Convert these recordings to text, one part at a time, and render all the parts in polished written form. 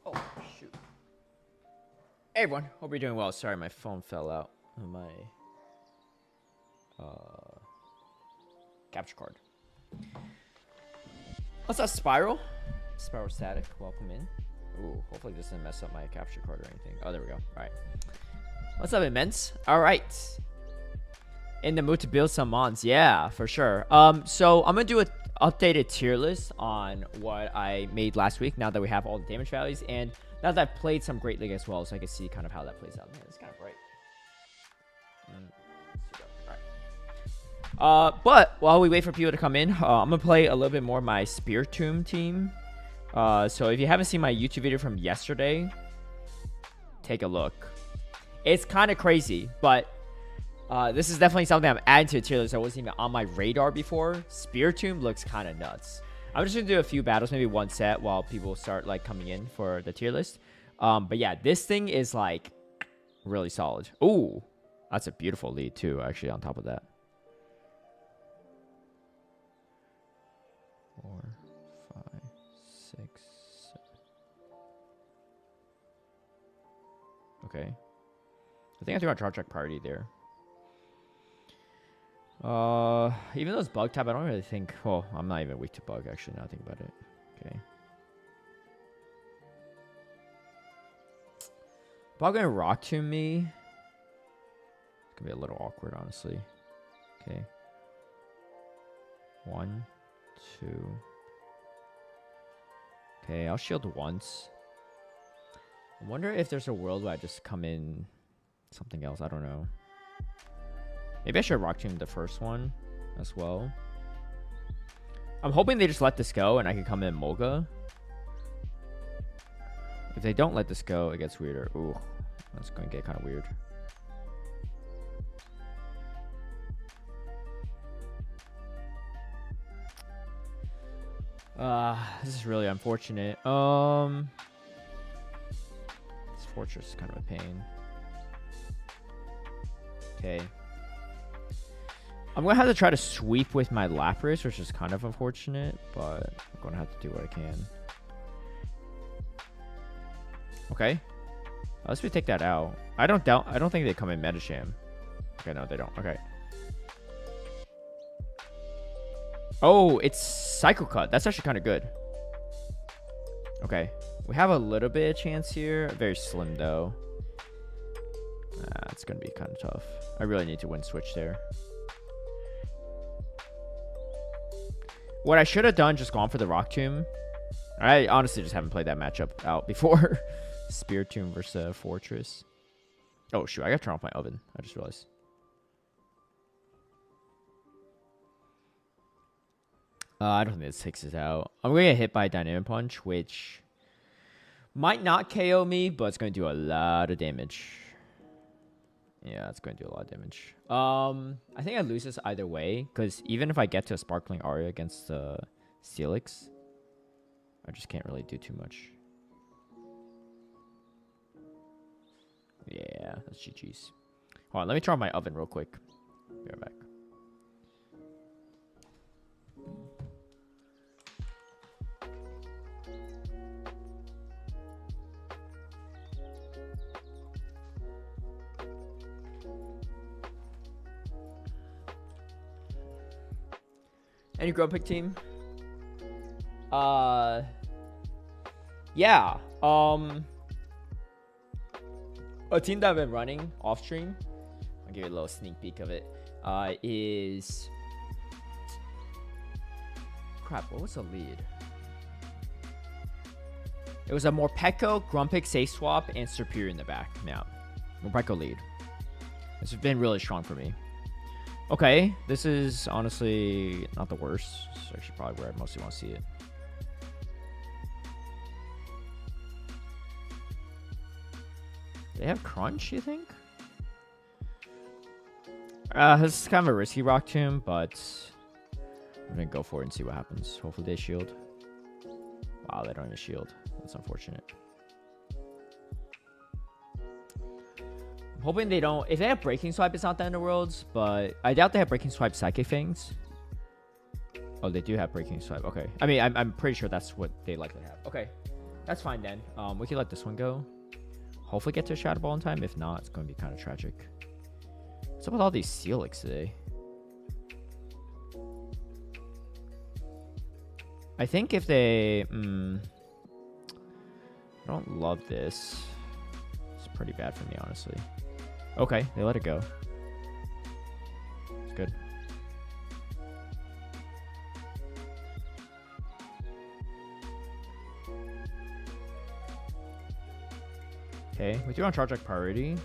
Oh, shoot. Hey, everyone. Hope you're doing well. Sorry, my phone fell out of my capture card. What's up, Spiral? Spiral Static, welcome in. Ooh, hopefully this doesn't mess up my capture card or anything. Oh, there we go. All right. What's up, Immense? All right. In the mood to build some mons. Yeah, for sure. So I'm going to do an updated tier list on what I made last week now that we have all the damage values. And now that I've played some Great League as well, so I can see kind of how that plays out. Man, it's kind of bright. All right. But while we wait for people to come in, I'm going to play a little bit more my Spear Tomb team. So if you haven't seen my YouTube video from yesterday, take a look. It's kind of crazy, but this is definitely something I'm adding to the tier list that wasn't even on my radar before. Spear Tomb looks kind of nuts. I'm just going to do a few battles, maybe one set while people start like coming in for the tier list. But yeah, this thing is like really solid. Ooh, that's a beautiful lead too, actually, on top of that. 4, 5, 6, 7. Okay. I think I threw out draw track priority there. Even though it's bug type, I don't really think. Well, I'm not even weak to bug actually. Now I think about it. Okay. Bug gonna rock to me. It's gonna be a little awkward, honestly. Okay. 1, 2. Okay, I'll shield once. I wonder if there's a world where I just come in something else. I don't know. Maybe I should rock tomb the first one as well. I'm hoping they just let this go and I can come in Molga. If they don't let this go, it gets weirder. Ooh, that's going to get kind of weird. This is really unfortunate. This fortress is kind of a pain. Okay. I'm going to have to try to sweep with my Lapras, which is kind of unfortunate, but I'm going to have to do what I can. Okay. Let's take that out. I don't think they come in Metasham. Okay, no, they don't. Okay. Oh, it's Cycle Cut. That's actually kind of good. Okay. We have a little bit of chance here. Very slim, though. It's going to be kind of tough. I really need to win switch there. What I should have done, just gone for the Rock Tomb. I honestly just haven't played that matchup out before. Spear Tomb versus Fortress. Oh, shoot. I got to turn off my oven. I just realized. I don't think this takes us out. I'm going to get hit by a Dynamic Punch, which might not KO me, but it's going to do a lot of damage. Yeah, it's going to do a lot of damage. I think I lose this either way, because even if I get to a Sparkling Aria against Steelix, I just can't really do too much. Yeah, that's GG's. Hold on, let me try my oven real quick. Be right back. Any Grumpig team? Yeah. A team that I've been running off stream, I'll give you a little sneak peek of it, is... Crap, what was the lead? It was a Morpeko, Grumpig, Safe Swap, and Serperior in the back. Yeah, Morpeko lead. This has been really strong for me. Okay, this is honestly not the worst. It's actually probably where I mostly want to see it. They have Crunch, you think? This is kind of a risky Rock Tomb, but I'm going to go for it and see what happens. Hopefully they shield. Wow, they don't even shield. That's unfortunate. I'm hoping they don't... If they have Breaking Swipe, it's not the end of the worlds. But I doubt they have Breaking Swipe Psychic Fangs. Oh, they do have Breaking Swipe. Okay. I mean, I'm pretty sure that's what they likely have. Okay. That's fine then. We can let this one go. Hopefully get to a Shadow Ball in time. If not, it's going to be kind of tragic. What's up with all these Steelix today? I think if they... I don't love this. It's pretty bad for me, honestly. Okay, they let it go. It's good. Okay, we do on Charge Like priority.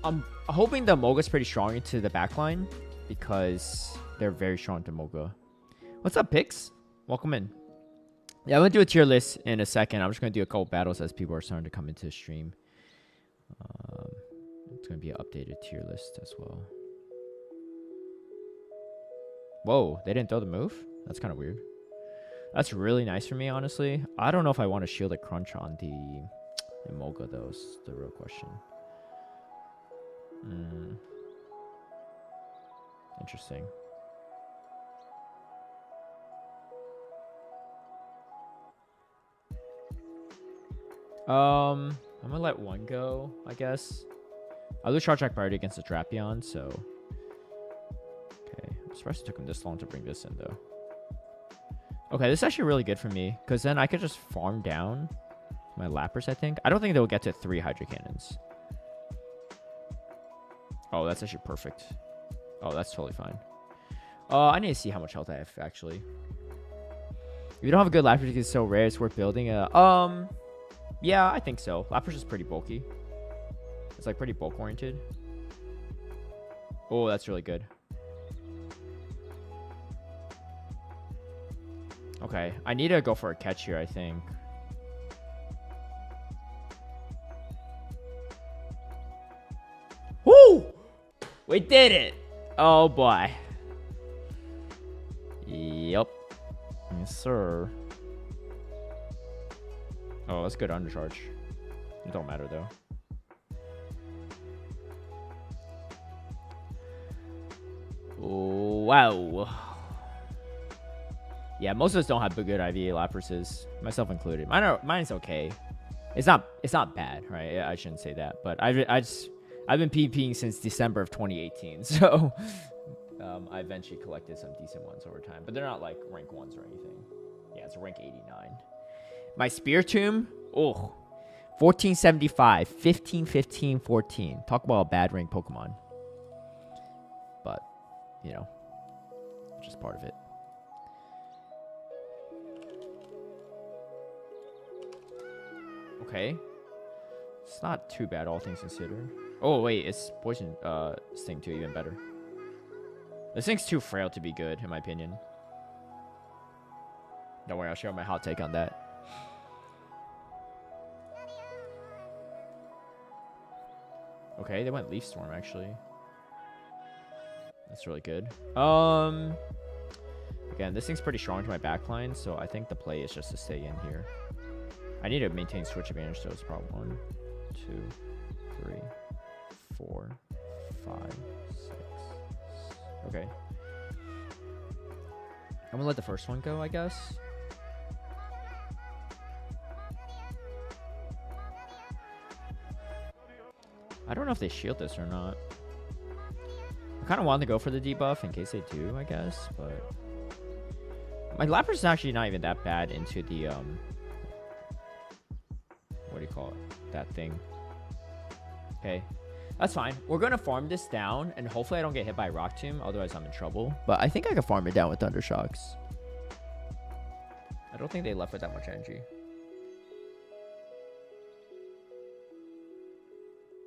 I'm hoping the Moga's pretty strong into the backline because they're very strong to Moga. What's up, Pix? Welcome in. Yeah, I'm going to do a tier list in a second. I'm just going to do a couple battles as people are starting to come into the stream. It's going to be an updated tier list as well. Whoa, they didn't throw the move? That's kind of weird. That's really nice for me, honestly. I don't know if I want to shield a crunch on the Moga, though, is the real question. Interesting. I'm gonna let one go, I guess. I'll do Charge Track priority against the Drapion, so... Okay, I'm surprised it took him this long to bring this in, though. Okay, this is actually really good for me, because then I could just farm down my Lapras, I think. I don't think they'll get to 3 Hydro Cannons. Oh, that's actually perfect. Oh, that's totally fine. I need to see how much health I have, actually. If you don't have a good Lapras because it's so rare, it's worth building a... Yeah, I think so. Lapras is pretty bulky. It's like pretty bulk oriented. Oh, that's really good. Okay, I need to go for a catch here, I think. Woo! We did it! Oh boy. Yep. Yes, sir. Oh, that's good undercharge. It don't matter though. Wow. Yeah, most of us don't have good IVA Laprases, myself included. Mine's okay. It's not bad, right? I shouldn't say that, but I've been PvPing since December of 2018, so I eventually collected some decent ones over time, but they're not like rank 1s or anything. Yeah, it's a rank 89. My Spiritomb, 1475, 15, 15, 14. Talk about a bad rank Pokemon. But, you know, just part of it. Okay. It's not too bad, all things considered. Oh, wait, it's Poison Sting too, even better. This thing's too frail to be good, in my opinion. Don't worry, I'll share my hot take on that. Okay, they went Leaf Storm, actually. That's really good. Again, this thing's pretty strong to my backline, so I think the play is just to stay in here. I need to maintain switch advantage, so it's probably 1, 2, 3, 4, 5, 6. Okay. I'm gonna let the first one go, I guess. I don't know if they shield this or not. I kind of want to go for the debuff in case they do, I guess, but... My Lapras is actually not even that bad into the, what do you call it? That thing. Okay. That's fine. We're going to farm this down, and hopefully I don't get hit by Rock Tomb, otherwise I'm in trouble. But I think I can farm it down with Thunder Shocks. I don't think they left with that much energy.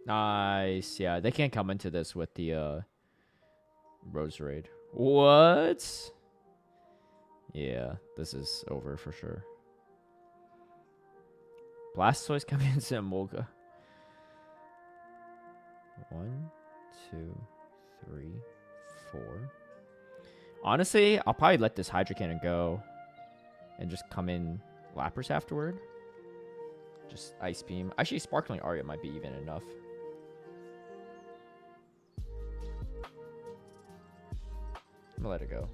Nice. Yeah, they can't come into this with the Rose Raid. What? Yeah, this is over for sure. Blastoise coming into Molga. 1, 2, 3, 4. Honestly, I'll probably let this Hydro Cannon go. and just come in Lapras afterward. Just Ice Beam. Actually, Sparkling Aria might be even enough. I'm gonna let it go.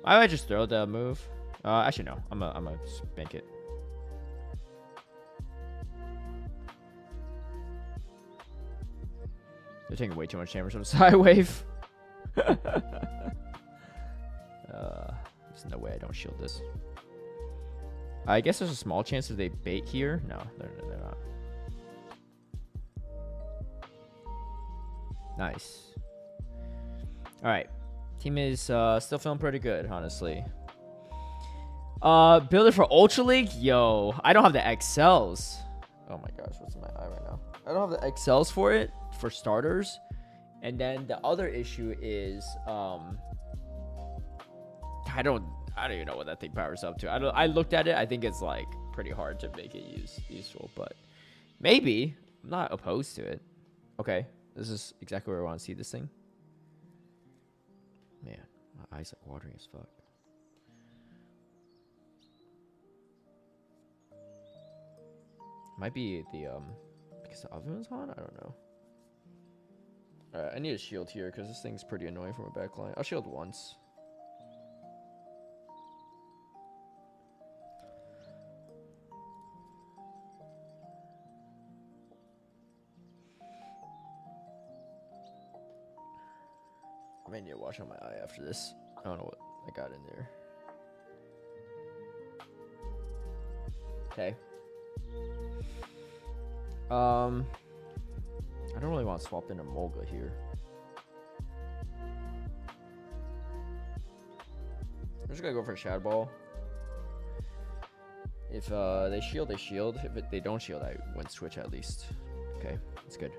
I might just throw the move. Actually, no. I'm gonna bank it. They're taking way too much damage from the side wave. There's no way I don't shield this. I guess there's a small chance that they bait here. No, they're not. Nice. All right. Team is still feeling pretty good, honestly. Build it for Ultra League? Yo, I don't have the XLs. Oh my gosh, what's in my eye right now? I don't have the XLs for it, for starters. And then the other issue is, I don't even know what that thing powers up to. I looked at it. I think it's like pretty hard to make it useful, but maybe. I'm not opposed to it. Okay, this is exactly where I want to see this thing. Man, my eyes like watering as fuck. Might be the because the oven was on. I don't know. All right, I need a shield here because this thing's pretty annoying from a backline. I'll shield once. I may need to wash on my eye after this. I don't know what I got in there. Okay. I don't really want to swap into Molga here. I'm just gonna go for a Shadow Ball. If they shield, they shield. If they don't shield, I win switch at least. Okay, that's good.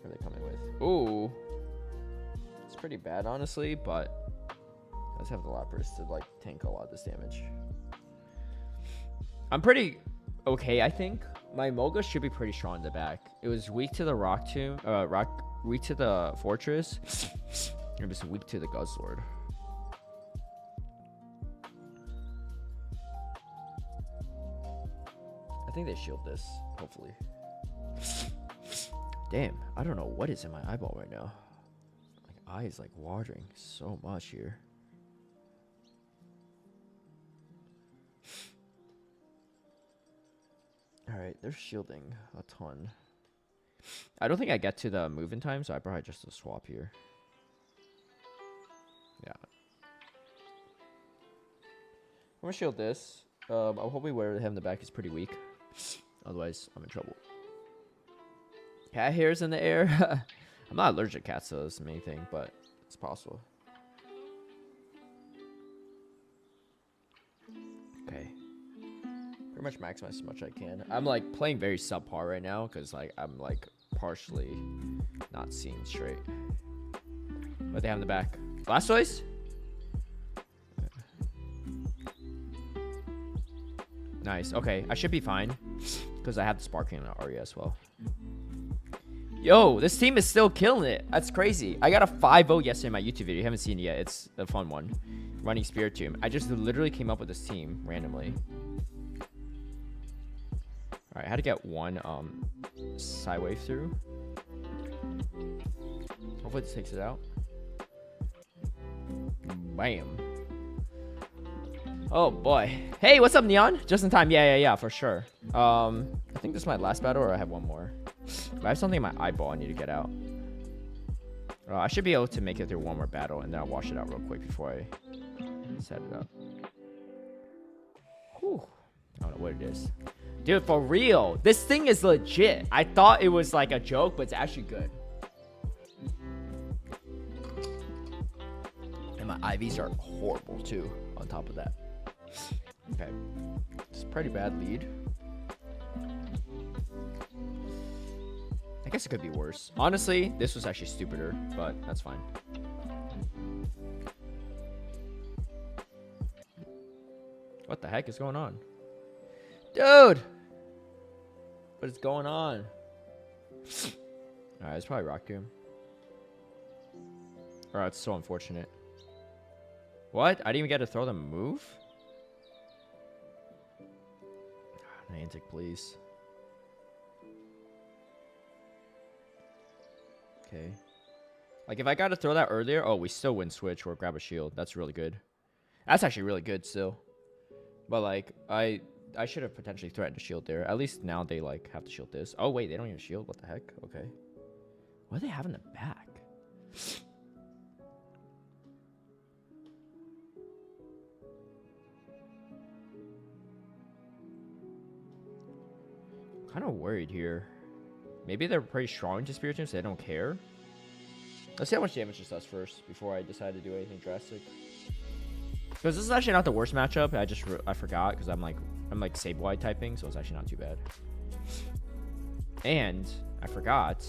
What are they coming with? Ooh. It's pretty bad, honestly, but I just have the Lapras to like tank a lot of this damage. I'm pretty okay, I think. My Molga should be pretty strong in the back. It was weak to the Rock Tomb, weak to the Fortress. It was weak to the Guzzlord. I think they shield this, hopefully. Damn, I don't know what is in my eyeball right now. My eye is like watering so much here. Alright, they're shielding a ton. I don't think I get to the move in time, so I probably just a swap here. Yeah. I'm gonna shield this. I'm hoping where they have in the back is pretty weak. Otherwise, I'm in trouble. Cat hairs in the air. I'm not allergic to cats, so that's the main thing, but it's possible. Okay. Pretty much maximize as much as I can. I'm like playing very subpar right now because like I'm like partially not seeing straight. What they have in the back? Blastoise? Nice. Okay, I should be fine because I have the Sparking and Aria as well. Yo, this team is still killing it. That's crazy. I got a 5-0 yesterday in my YouTube video. You haven't seen it yet. It's a fun one. Running Spirit Tomb. I just literally came up with this team randomly. Alright, I had to get one side wave through. Hopefully this takes it out. Bam. Oh boy. Hey, what's up, Neon? Just in time. Yeah, for sure. I think this is my last battle, or I have one more. But I have something in my eyeball I need to get out. I should be able to make it through one more battle, and then I'll wash it out real quick before I set it up. Whew. I don't know what it is. Dude, for real, this thing is legit. I thought it was like a joke, but it's actually good. And my IVs are horrible too, on top of that. Okay. It's a pretty bad lead. I guess it could be worse. Honestly, this was actually stupider, but that's fine. What the heck is going on? Dude! What is going on? Alright, it's probably Rock Tomb. Alright, it's so unfortunate. What? I didn't even get to throw the move? Niantic, please. Okay. Like, if I got to throw that earlier... Oh, we still win switch or grab a shield. That's really good. That's actually really good still. But, like, I should have potentially threatened a shield there. At least now they, like, have to shield this. Oh, wait. They don't even shield. What the heck? Okay. What do they have in the back? Kind of worried here. Maybe they're pretty strong to Spirit Team, so they don't care. Let's see how much damage this does first before I decide to do anything drastic. Because this is actually not the worst matchup. I forgot because I'm like Sableye typing, so it's actually not too bad. And I forgot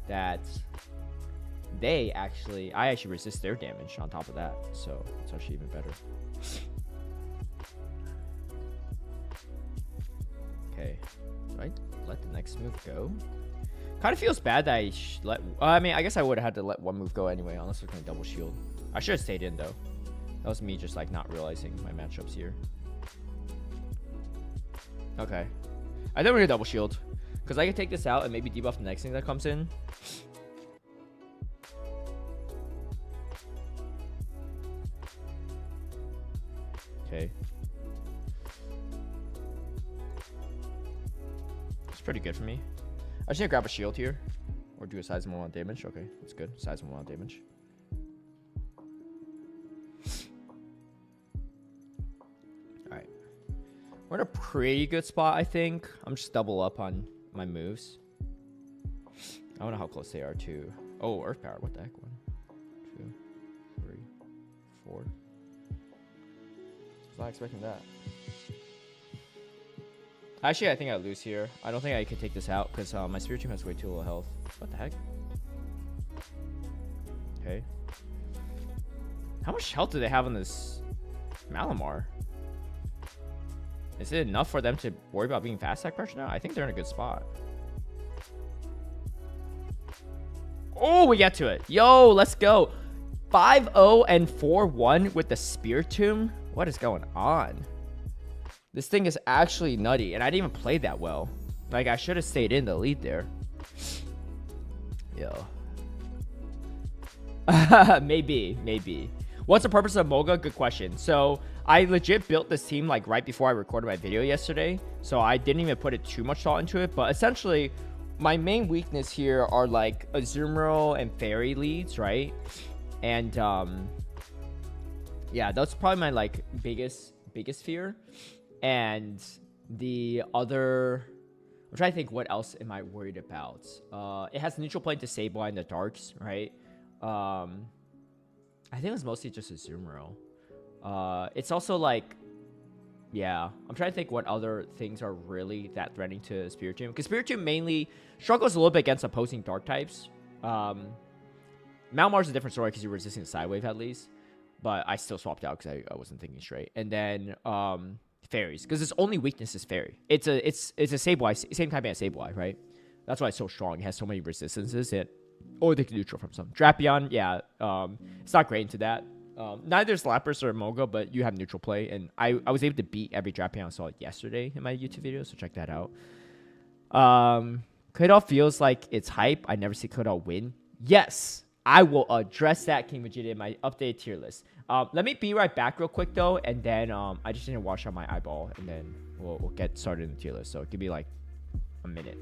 that I actually resist their damage on top of that, so it's actually even better. Okay, do I let the next move go? Kind of feels bad that I mean, I guess I would have had to let one move go anyway, unless we're gonna double shield. I should have stayed in though. That was me just like not realizing my matchups here. Okay, I think we're gonna double shield because I can take this out and maybe debuff the next thing that comes in. Okay. It's pretty good for me. I just need to grab a shield here. Or do a sizable amount of damage. Okay, that's good. Sizable amount of damage. Alright. We're in a pretty good spot, I think. I'm just double up on my moves. I don't know how close they are to... Oh, Earth Power. What the heck? 1, 2, 3, 4. I was not expecting that. Actually, I think I lose here. I don't think I can take this out because my Spirit Team has way too low health. What the heck? Okay. How much health do they have on this Malamar? Is it enough for them to worry about being fast attack pressure now? I think they're in a good spot. Oh, we get to it. Yo, let's go. 5-0 and 4-1 with the Spirit Tomb. What is going on? This thing is actually nutty, and I didn't even play that well. Like, I should have stayed in the lead there. Yo. Maybe. What's the purpose of Moga? Good question. So, I legit built this team, like, right before I recorded my video yesterday. So, I didn't even put it too much thought into it. But, essentially, my main weakness here are, like, Azumarill and Fairy leads, right? And, yeah, that's probably my, like, biggest fear. And the other... I'm trying to think what else am I worried about. It has neutral plane to Sableye in the darks, right? I think it was mostly just a Azumarill. It's also like... Yeah, I'm trying to think what other things are really that threatening to Spirit Tomb. Because Spirit Tomb mainly struggles a little bit against opposing dark types. Malmar's a different story because you're resisting the side wave at least. But I still swapped out because I wasn't thinking straight. And then... Fairies, because its only weakness is Fairy. It's a Sableye, same type as Sableye, right? That's why it's so strong. It has so many resistances. Or they can neutral from some. Drapion, yeah, it's not great into that. Neither is Lapras or Moga, but you have neutral play, and I was able to beat every Drapion I saw yesterday in my YouTube video, so check that out. Claydol feels like it's hype. I never see Claydol win. Yes, I will address that, King Vegeta, in my updated tier list. Let me be right back real quick, though, and then I just need to wash out my eyeball, and then we'll get started in the tier list. So give me, like, a minute.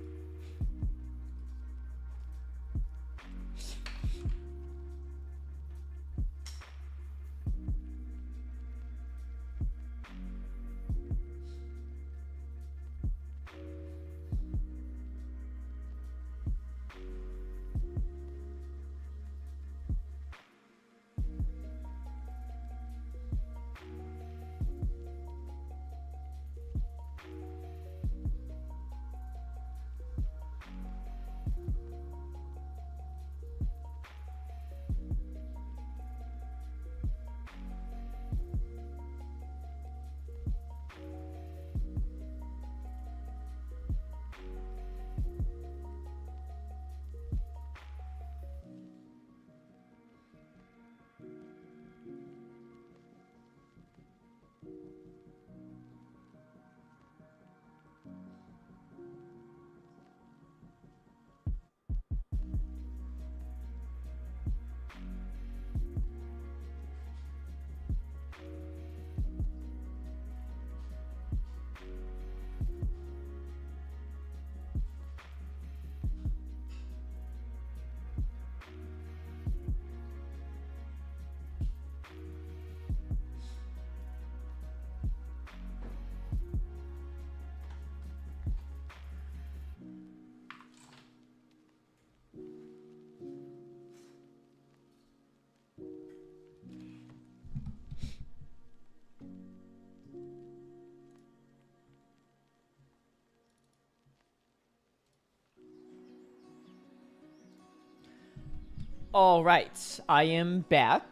All right, I am back,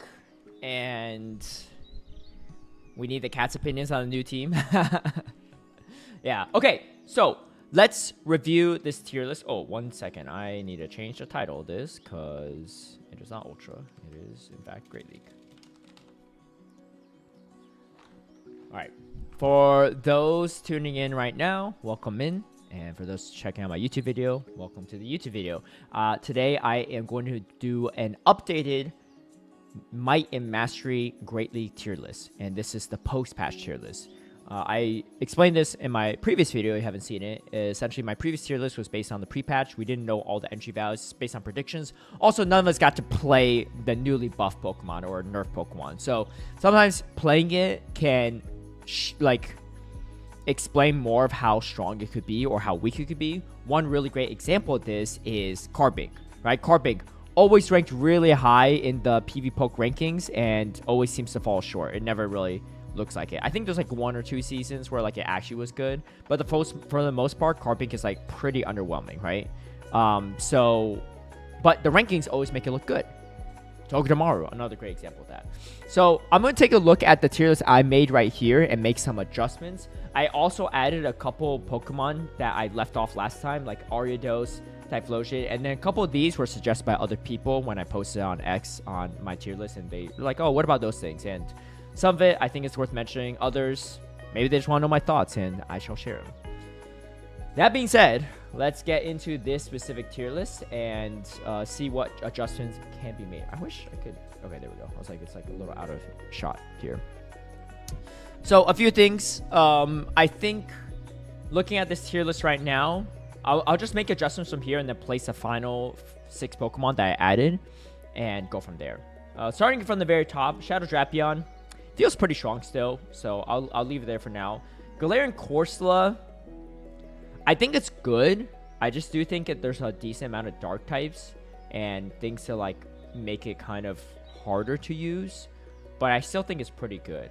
and we need the cat's opinions on the new team. Yeah, okay, so let's review this tier list. Oh, 1 second, I need to change the title of this because it is not Ultra. It is, in fact, Great League. All right, for those tuning in right now, welcome in. And for those checking out my YouTube video, welcome to the YouTube video. Today, I am going to do an updated Might and Mastery Great League tier list. And this is the post-patch tier list. I explained this in my previous video, if you haven't seen it. Essentially, my previous tier list was based on the pre-patch. We didn't know all the entry values based on predictions. Also, none of us got to play the newly buffed Pokemon or nerf Pokemon. So, sometimes playing it can, explain more of how strong it could be or how weak it could be. One really great example of this is Carbink, right? Carbink always ranked really high in the PV Poke rankings and always seems to fall short. It never really looks like it. I think there's like 1 or 2 seasons where like it actually was good, but for the most part, Carbink is like pretty underwhelming, right? But the rankings always make it look good. Togedemaru, another great example of that. So I'm going to take a look at the tier list I made right here and make some adjustments. I also added a couple Pokemon that I left off last time, like Ariados, Typhlosion, and then a couple of these were suggested by other people when I posted on X on my tier list, and they're like, oh, what about those things? And some of it I think it's worth mentioning. Others, maybe they just want to know my thoughts, and I shall share them. That being said, let's get into this specific tier list and see what adjustments can be made. I wish I could. Okay, there we go. I was like, it's like a little out of shot here. So a few things. I think looking at this tier list right now, I'll just make adjustments from here and then place the final 6 Pokemon that I added and go from there. Starting from the very top, Shadow Drapion feels pretty strong still, so I'll leave it there for now. Galarian Corsola, I think it's good. I just do think that there's a decent amount of dark types and things to like make it kind of harder to use, but I still think it's pretty good.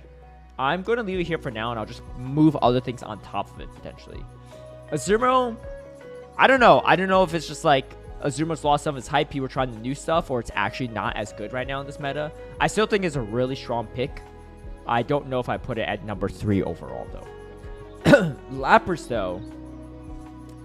I'm going to leave it here for now, and I'll just move other things on top of it potentially. Azumarill, I don't know. I don't know if it's just like Azumarill's lost some of its hype, people trying the new stuff, or it's actually not as good right now in this meta. I still think it's a really strong pick. I don't know if I put it at number 3 overall though. Lapras though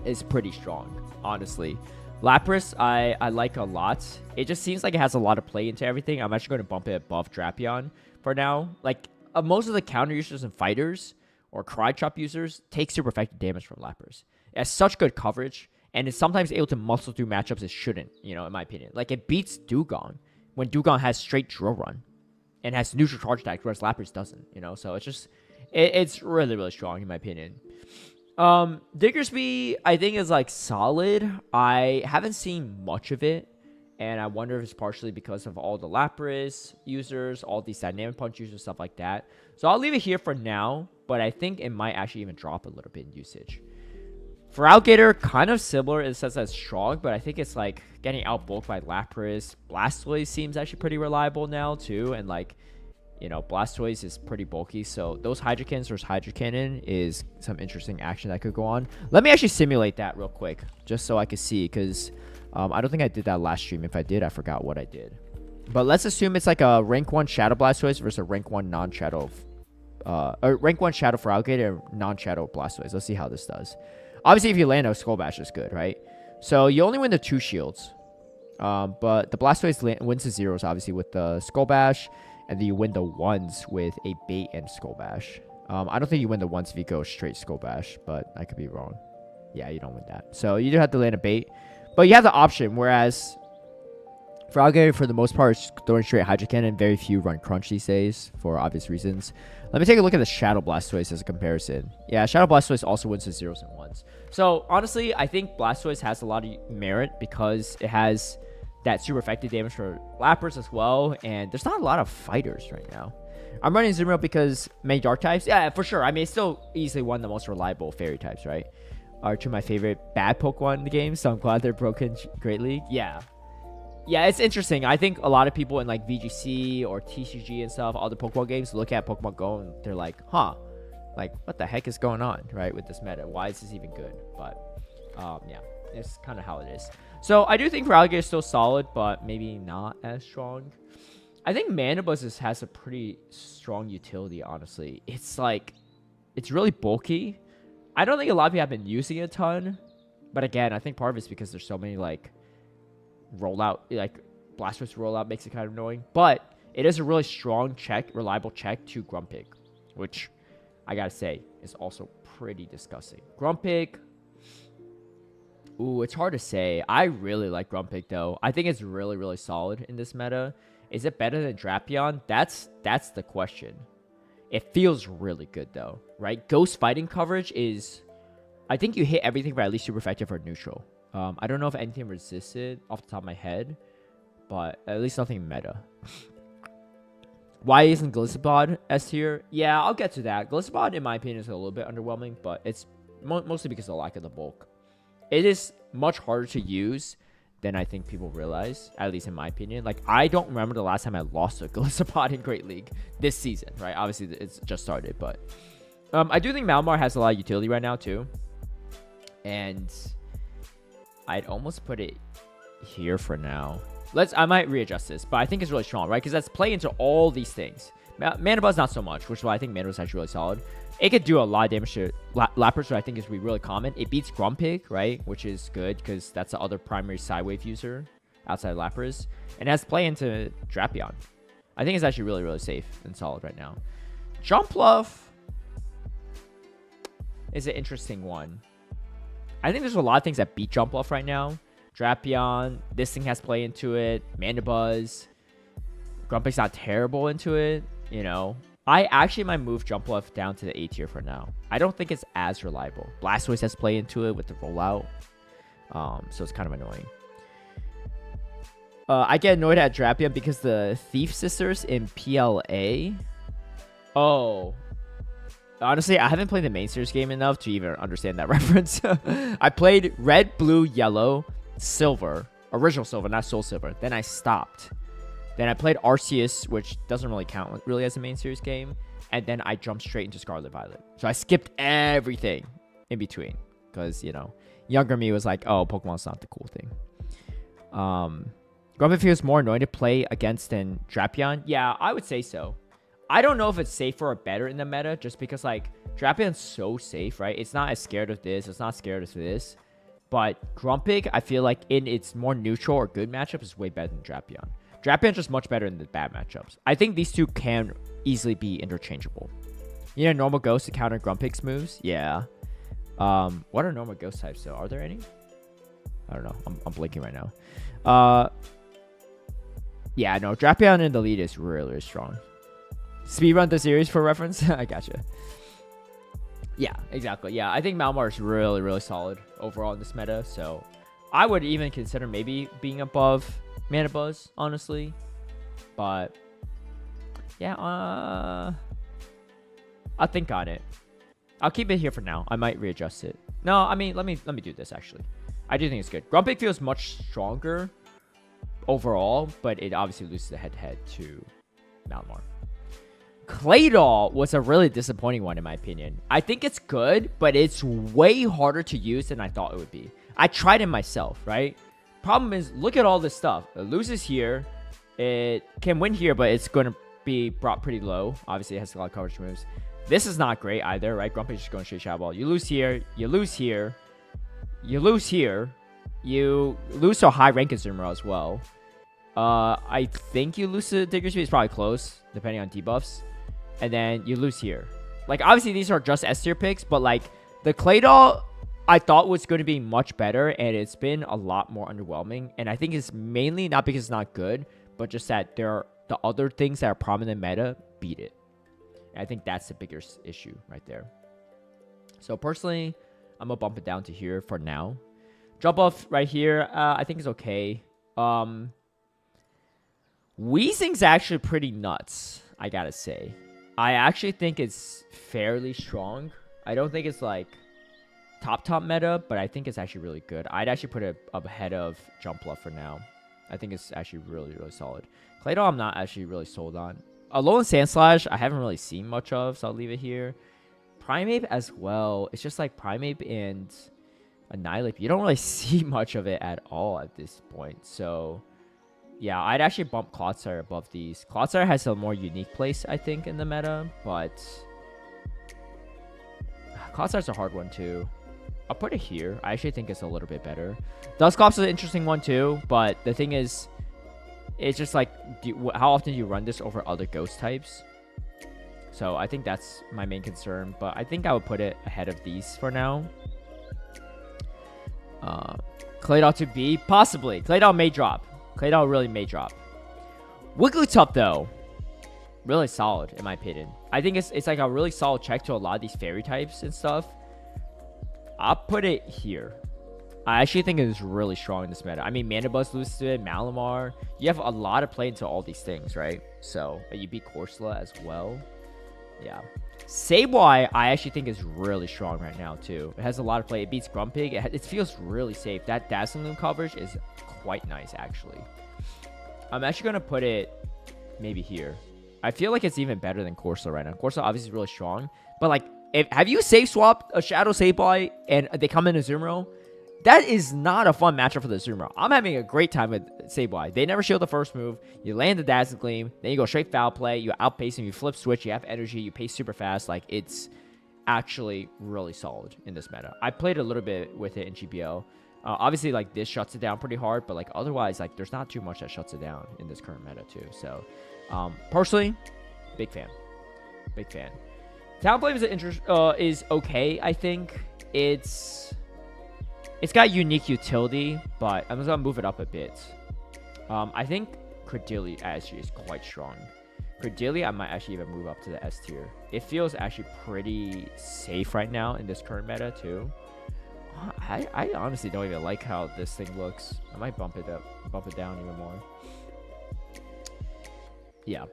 is pretty strong, honestly. Lapras, I like a lot. It just seems like it has a lot of play into everything. I'm actually going to bump it above Drapion for now. Like, most of the counter users and fighters or Cry Chop users take super effective damage from Lapras. It has such good coverage, and it's sometimes able to muscle through matchups it shouldn't, you know, in my opinion. Like, it beats Dewgong when Dewgong has straight Drill Run and has neutral charge attack, whereas Lapras doesn't, you know? So it's just, it's really, really strong, in my opinion. Diggersby, I think, is like solid. I haven't seen much of it, and I wonder if it's partially because of all the Lapras users, all these Dynamic Punch users, stuff like that. So I'll leave it here for now, but I think it might actually even drop a little bit in usage. For Alligator, kind of similar. It says that it's strong, but I think it's like getting outbulked by Lapras. Blastoise seems actually pretty reliable now too, and like, you know, Blastoise is pretty bulky, so those Hydrokins versus Hydro Cannon is some interesting action that could go on. Let me actually simulate that real quick, just so I can see, because I don't think I did that last stream. If I did, I forgot what I did. But let's assume it's like a rank 1 Shadow Blastoise versus a rank 1 non-Shadow, or rank 1 Shadow for Alligator, non-Shadow Blastoise. Let's see how this does. Obviously, if you land a Skull Bash, is good, right? So you only win the 2 shields, but the Blastoise wins the 0s, obviously, with the Skull Bash. And then you win the 1s with a bait and Skull Bash. I don't think you win the 1s if you go straight Skull Bash, but I could be wrong. Yeah, you don't win that. So you do have to land a bait. But you have the option, whereas for Alligator, for the most part, it's throwing straight Hydro Cannon. Very few run Crunch these days for obvious reasons. Let me take a look at the Shadow Blastoise as a comparison. Yeah, Shadow Blastoise also wins the 0s and 1s. So honestly, I think Blastoise has a lot of merit because it has that super effective damage for Lapras as well, and there's not a lot of fighters right now. I'm running Azumarill because many dark types. Yeah, for sure. I mean, it's still easily one of the most reliable fairy types, right? Are two of my favorite bad Pokemon in the game, so I'm glad they're broken Great League. Yeah, it's interesting. I think a lot of people in like VGC or TCG and stuff, other Pokemon games, look at Pokemon Go and they're like, huh, like what the heck is going on, right, with this meta? Why is this even good? But yeah. It's kind of how it is. So I do think Ralligator is still solid, but maybe not as strong. I think Manibus has a pretty strong utility, honestly. It's like, it's really bulky. I don't think a lot of people have been using it a ton. But again, I think part of it's because there's so many, like, rollout, like, Blastoise rollout makes it kind of annoying. But it is a really strong check, reliable check to Grumpig, which I gotta say is also pretty disgusting. Grumpig, ooh, it's hard to say. I really like Grumpig, though. I think it's really, really solid in this meta. Is it better than Drapion? That's the question. It feels really good, though, right? Ghost fighting coverage is... I think you hit everything, but at least super effective or neutral. I don't know if anything resisted off the top of my head, but at least nothing meta. Why isn't Gliscod S tier? Yeah, I'll get to that. Gliscod, in my opinion, is a little bit underwhelming, but it's mostly because of the lack of the bulk. It is much harder to use than I think people realize, at least in my opinion. Like, I don't remember the last time I lost a Gliscod in Great League this season, right? Obviously, it's just started, but I do think Malamar has a lot of utility right now, too. And I'd almost put it here for now. I might readjust this, but I think it's really strong, right? Because that's play into all these things. Mana Buzz, not so much, which is why I think Mana Buzz is actually really solid. It could do a lot of damage to Lapras, which I think is really common. It beats Grumpig, right? Which is good, because that's the other primary Sidewave user outside of Lapras. And it has play into Drapion. I think it's actually really, really safe and solid right now. Jumpluff is an interesting one. I think there's a lot of things that beat Jumpluff right now. Drapion, this thing has play into it. Mandibuzz. Grumpig's not terrible into it, you know. I actually might move Jumpluff down to the A tier for now. I don't think it's as reliable. Blastoise has play into it with the rollout. So it's kind of annoying. I get annoyed at Drapion because the Thief Sisters in PLA. Oh. Honestly, I haven't played the main series game enough to even understand that reference. I played Red, Blue, Yellow, Silver. Original Silver, not Soul Silver. Then I stopped. Then I played Arceus, which doesn't really count really as a main series game. And then I jumped straight into Scarlet Violet. So I skipped everything in between. Because, you know, younger me was like, oh, Pokemon's not the cool thing. Grumpig feels more annoying to play against than Drapion. Yeah, I would say so. I don't know if it's safer or better in the meta, just because, like, Drapion's so safe, right? It's not as scared of this. It's not scared of this. But Grumpig, I feel like in its more neutral or good matchup, is way better than Drapion. Drapion's just much better in the bad matchups. I think these two can easily be interchangeable. You know, normal Ghost to counter Grumpig's moves? Yeah. What are normal Ghost types, though? Are there any? I don't know. I'm blinking right now. Yeah, no. Drapion in the lead is really, really strong. Speedrun the series for reference? I gotcha. Yeah, exactly. Yeah, I think Malamar is really, really solid overall in this meta. So I would even consider maybe being above Manibuzz, honestly. But yeah, I'll think on it. I'll keep it here for now. I might readjust it. No, I mean, let me do this actually. I do think it's good. Grumpig feels much stronger overall, but it obviously loses the head-to-head to Malamar. Claydol was a really disappointing one in my opinion. I think it's good, but it's way harder to use than I thought it would be. I tried it myself, right? Problem is, look at all this stuff. It loses here. It can win here, but it's going to be brought pretty low. Obviously, it has a lot of coverage moves. This is not great either, right? Grumpy's just going straight Shadow Ball. You lose here. You lose here. You lose here. You lose to a high rank Azumarill as well. I think you lose to Diggersby. It's probably close, depending on debuffs. And then you lose here. Like, obviously, these are just S tier picks, but, like, the Claydol I thought was going to be much better, and it's been a lot more underwhelming. And I think it's mainly not because it's not good, but just that there are the other things that are prominent meta beat it. And I think that's the bigger issue right there. So, personally, I'm going to bump it down to here for now. Jump off right here, I think is okay. Weezing's actually pretty nuts, I gotta say. I actually think it's fairly strong. I don't think it's like top meta, but I think it's actually really good. I'd actually put it up ahead of Jumpluff for now. I think it's actually really, really solid. Claydol, I'm not actually really sold on. Alolan Sandslash, I haven't really seen much of, so I'll leave it here. Primeape as well. It's just like Primeape and Annihilate. You don't really see much of it at all at this point. So, yeah, I'd actually bump Clotsire above these. Clotsire has a more unique place, I think, in the meta, but Clotsire's a hard one, too. I'll put it here. I actually think it's a little bit better. Dusclops is an interesting one, too, but the thing is, it's just like, how often do you run this over other ghost types? So I think that's my main concern, but I think I would put it ahead of these for now. Claydol to B, possibly. Claydol may drop. Claydol really may drop. Wigglytuff, though, really solid, in my opinion. I think it's like a really solid check to a lot of these fairy types and stuff. I'll put it here. I actually think it is really strong in this meta. I mean, Mandibuzz loses to it, Malamar. You have a lot of play into all these things, right? So, you beat Corsola as well. Yeah. Sableye, I actually think is really strong right now, too. It has a lot of play. It beats Grumpig. It feels really safe. That Dazzling Loom coverage is quite nice, actually. I'm actually going to put it maybe here. I feel like it's even better than Corsola right now. Corsola obviously is really strong. But, like, have you safe swapped a Shadow Sableye and they come in a Azumarill? That is not a fun matchup for the Azumarill. I'm having a great time with Sableye. They never shield the first move. You land the Dazzling Gleam. Then you go straight foul play. You outpace him. You flip switch. You have energy. You pace super fast. Like, it's actually really solid in this meta. I played a little bit with it in GPO. Obviously, like, this shuts it down pretty hard. But, like, otherwise, like, there's not too much that shuts it down in this current meta, too. So, personally, big fan. Big fan. Talonflame is okay, I think. It's got unique utility, but I'm just going to move it up a bit. I think Credilli actually is quite strong. Credilli, I might actually even move up to the S tier. It feels actually pretty safe right now in this current meta, too. I honestly don't even like how this thing looks. I might bump it down even more. Yeah.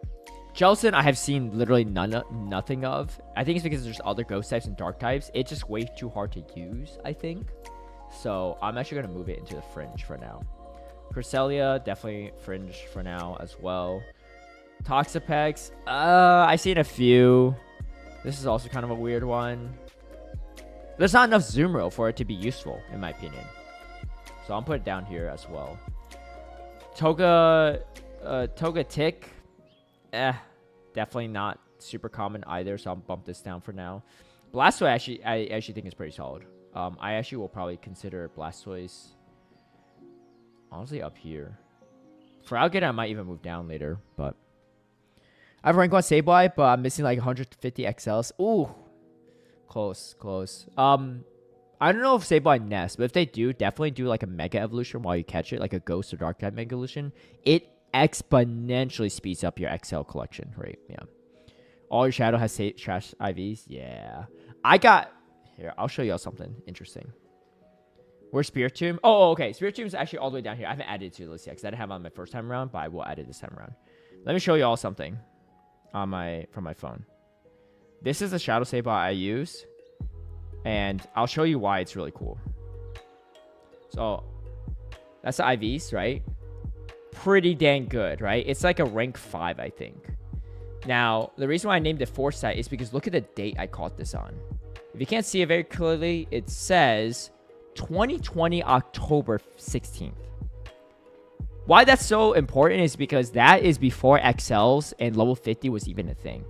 Jellicent, I have seen literally nothing of. I think it's because there's other ghost types and dark types. It's just way too hard to use, I think. So I'm actually going to move it into the fringe for now. Cresselia, definitely fringe for now as well. Toxapex, I've seen a few. This is also kind of a weird one. There's not enough Azumarill for it to be useful, in my opinion. So I'll put it down here as well. Togetic, definitely not super common either, so I'll bump this down for now. Blastoise, I actually think is pretty solid. I actually will probably consider Blastoise honestly up here. For Alligator, I might even move down later, but I have rank 1 Sableye, but I'm missing like 150 XLs. Ooh, close. I don't know if Sableye nests, but if they do, definitely do like a Mega Evolution while you catch it, like a Ghost or Dark type Mega Evolution. It exponentially speeds up your XL collection rate. Yeah. All your Shadow has trash IVs. Yeah. Here, I'll show y'all something interesting. Where's Spirit Tomb? Oh, okay. Spirit Tomb is actually all the way down here. I haven't added it to the list yet because I didn't have it on my first time around, but I will add it this time around. Let me show y'all something from my phone. This is the Shadow Sableye I use, and I'll show you why it's really cool. So, that's the IVs, right? Pretty dang good, right? It's like a rank 5, I think. Now, the reason why I named it Foresight is because look at the date I caught this on. If you can't see it very clearly, it says 2020 October 16th. Why that's so important is because that is before XLs and level 50 was even a thing.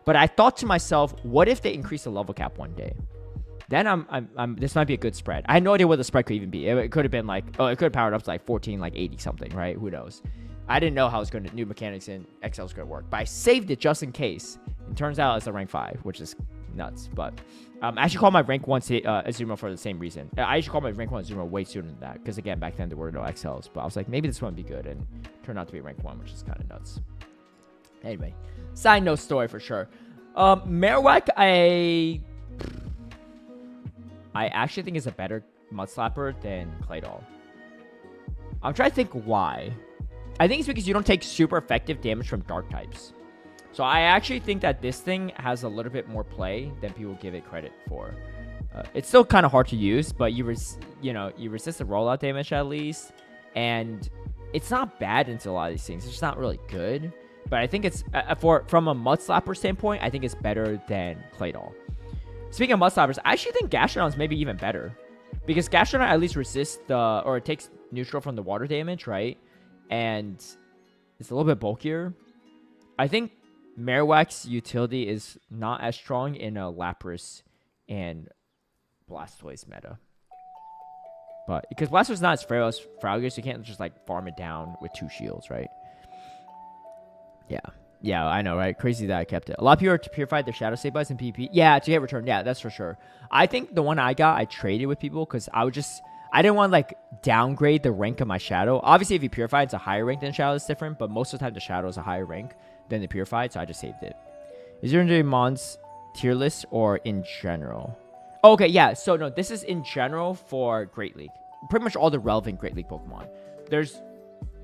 But I thought to myself, what if they increase the level cap one day? Then this might be a good spread. I had no idea what the spread could even be. It could have been like, it could have powered up to like 14, like 80 something, right? Who knows? I didn't know how new mechanics in XL was going to work, but I saved it just in case. It turns out it's a rank 5, which is nuts. But I actually called my rank 1 Azumarill for the same reason. I actually called my rank 1 Azumarill way sooner than that, because again, back then there were no XLs. But I was like, maybe this one would be good, and it turned out to be rank 1, which is kind of nuts. Anyway, side note story for sure. Marowak, I actually think is a better Mud Slapper than Claydol. I'm trying to think why. I think it's because you don't take super effective damage from dark types. So I actually think that this thing has a little bit more play than people give it credit for. It's still kind of hard to use, but you resist the rollout damage at least, and it's not bad into a lot of these things. It's just not really good. But I think it's from a Mud Slapper standpoint, I think it's better than Claydol. Speaking of Mud Slappers, I actually think Gastrodon's maybe even better. Because Gastrodon at least resists or it takes neutral from the water damage, right? And it's a little bit bulkier. I think Marowak's utility is not as strong in a Lapras and Blastoise meta. But because Blastoise is not as frail as Frogger, so you can't just like farm it down with 2 shields, right? Yeah, I know, right? Crazy that I kept it. A lot of people are purified their Shadow Sableyes in PvP. Yeah, to get return. Yeah, that's for sure. I think the one I got, I traded with people because I didn't want to like downgrade the rank of my Shadow. Obviously, if you purify, it's a higher rank than Shadow. It's different, but most of the time the Shadow is a higher rank than the purified, so I just saved it. Is your Legendary Mons tier list or in general? Oh, okay, yeah. So no, this is in general for Great League. Pretty much all the relevant Great League Pokemon. There's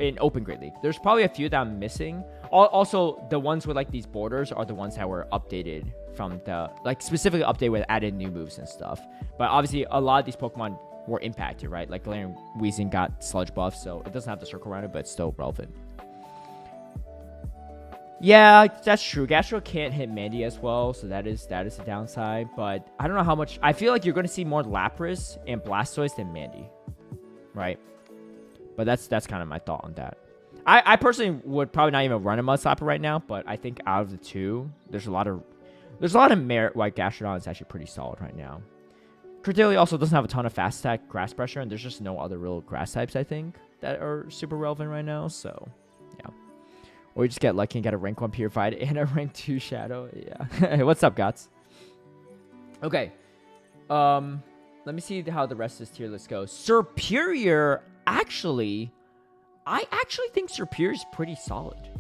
in Open Great League. There's probably a few that I'm missing. Also, the ones with like these borders are the ones that were updated from the like specifically updated with added new moves and stuff. But obviously, a lot of these Pokemon were impacted, right? Like Galarian Weezing got Sludge buff, so it doesn't have the circle around it, but it's still relevant. Yeah, that's true. Gastro can't hit Mandy as well, so that is a downside. But I don't know how much. I feel like you're going to see more Lapras and Blastoise than Mandy, right? But that's kind of my thought on that. I personally would probably not even run a Mudslapper right now, but I think out of the two, there's a lot of merit why Gastrodon is actually pretty solid right now. Credilli also doesn't have a ton of fast attack grass pressure, and there's just no other real grass types, I think, that are super relevant right now, so yeah. Or you just get lucky and get a rank 1 purified and a rank 2 shadow. Yeah. What's up, Gots? Okay. Let me see how the rest of this tier list goes. Superior, actually, I actually think Superior is pretty solid.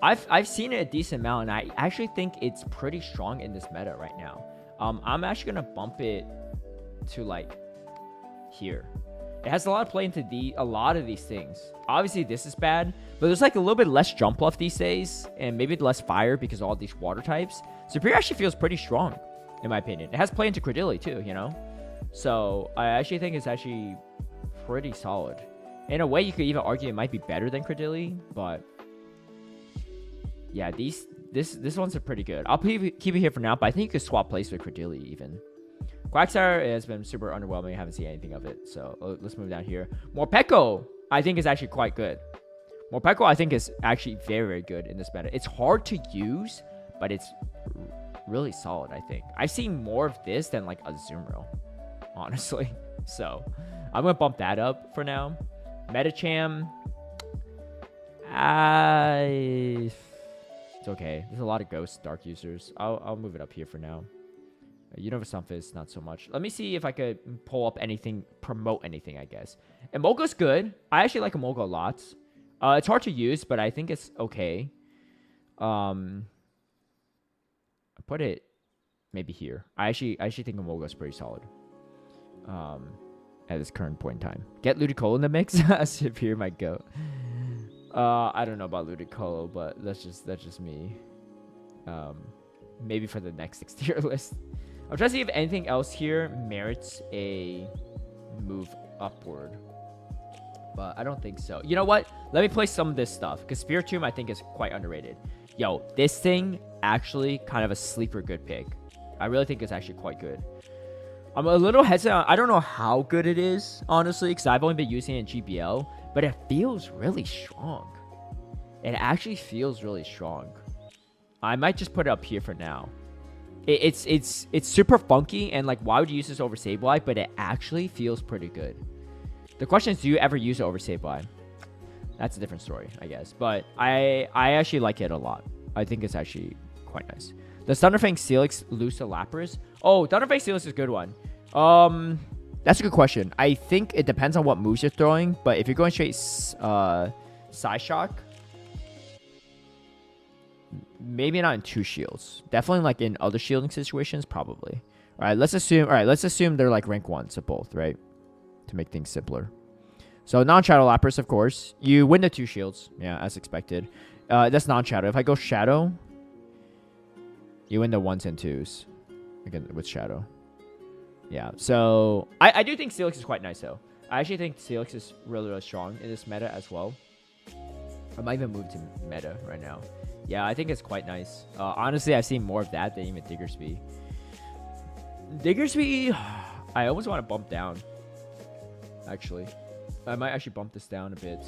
I've seen it a decent amount, and I actually think it's pretty strong in this meta right now. I'm actually gonna bump it to like here. It has a lot of play into a lot of these things. Obviously, this is bad, but there's like a little bit less jump buff these days, and maybe less fire because of all these water types. Superior actually feels pretty strong, in my opinion. It has play into Credilli too, you know? So I actually think it's actually pretty solid. In a way, you could even argue it might be better than Credilli, but yeah, this one's are pretty good. I'll keep it here for now, but I think you could swap place with Credilli even. Quagsire has been super underwhelming. I haven't seen anything of it, so let's move down here. Morpeko, I think, is actually quite good. Morpeko, I think, is actually very, very good in this meta. It's hard to use, but it's really solid, I think. I've seen more of this than, like, a Azumarill, honestly. So, I'm going to bump that up for now. Medicham, it's okay. There's a lot of Ghost Dark users. I'll move it up here for now. Universumphus, not so much. Let me see if I could pull up anything, promote anything, I guess. Emolga's good. I actually like Emolga a lot. It's hard to use, but I think it's okay. I put it maybe here. I actually think Emolga's pretty solid. At this current point in time. Get Ludicolo in the mix? Superior might go. I don't know about Ludicolo, but that's just me. Maybe for the next tier list. I'm trying to see if anything else here merits a move upward. But I don't think so. You know what? Let me play some of this stuff. Because Spiritomb, I think, is quite underrated. Yo, this thing actually kind of a sleeper good pick. I really think it's actually quite good. I'm a little hesitant. I don't know how good it is, honestly, because I've only been using it in GBL. But it feels really strong. It actually feels really strong. I might just put it up here for now. It's super funky, and like, why would you use this over Sableye? But it actually feels pretty good. The question is, do you ever use it over Sableye? That's a different story, I guess. But I actually like it a lot. I think it's actually quite nice. Does Thunderfang Steelix lose to Lapras? Oh, Thunderfang Steelix is a good one. That's a good question. I think it depends on what moves you're throwing, but if you're going straight Psyshock, maybe not in 2 shields. Definitely like in other shielding situations, probably. All right, let's assume they're like rank 1s of both, right? To make things simpler. So non-Shadow Lapras, of course. You win the 2 shields. Yeah, as expected. That's non-Shadow. If I go Shadow, you win the 1s and 2s. Again, with Shadow. Yeah, so I do think Steelix is quite nice, though. I actually think Steelix is really, really strong in this meta as well. I might even move to meta right now. Yeah, I think it's quite nice. Honestly, I've seen more of that than even Diggersby. Diggersby, I almost want to bump down. actually. I might actually bump this down a bit.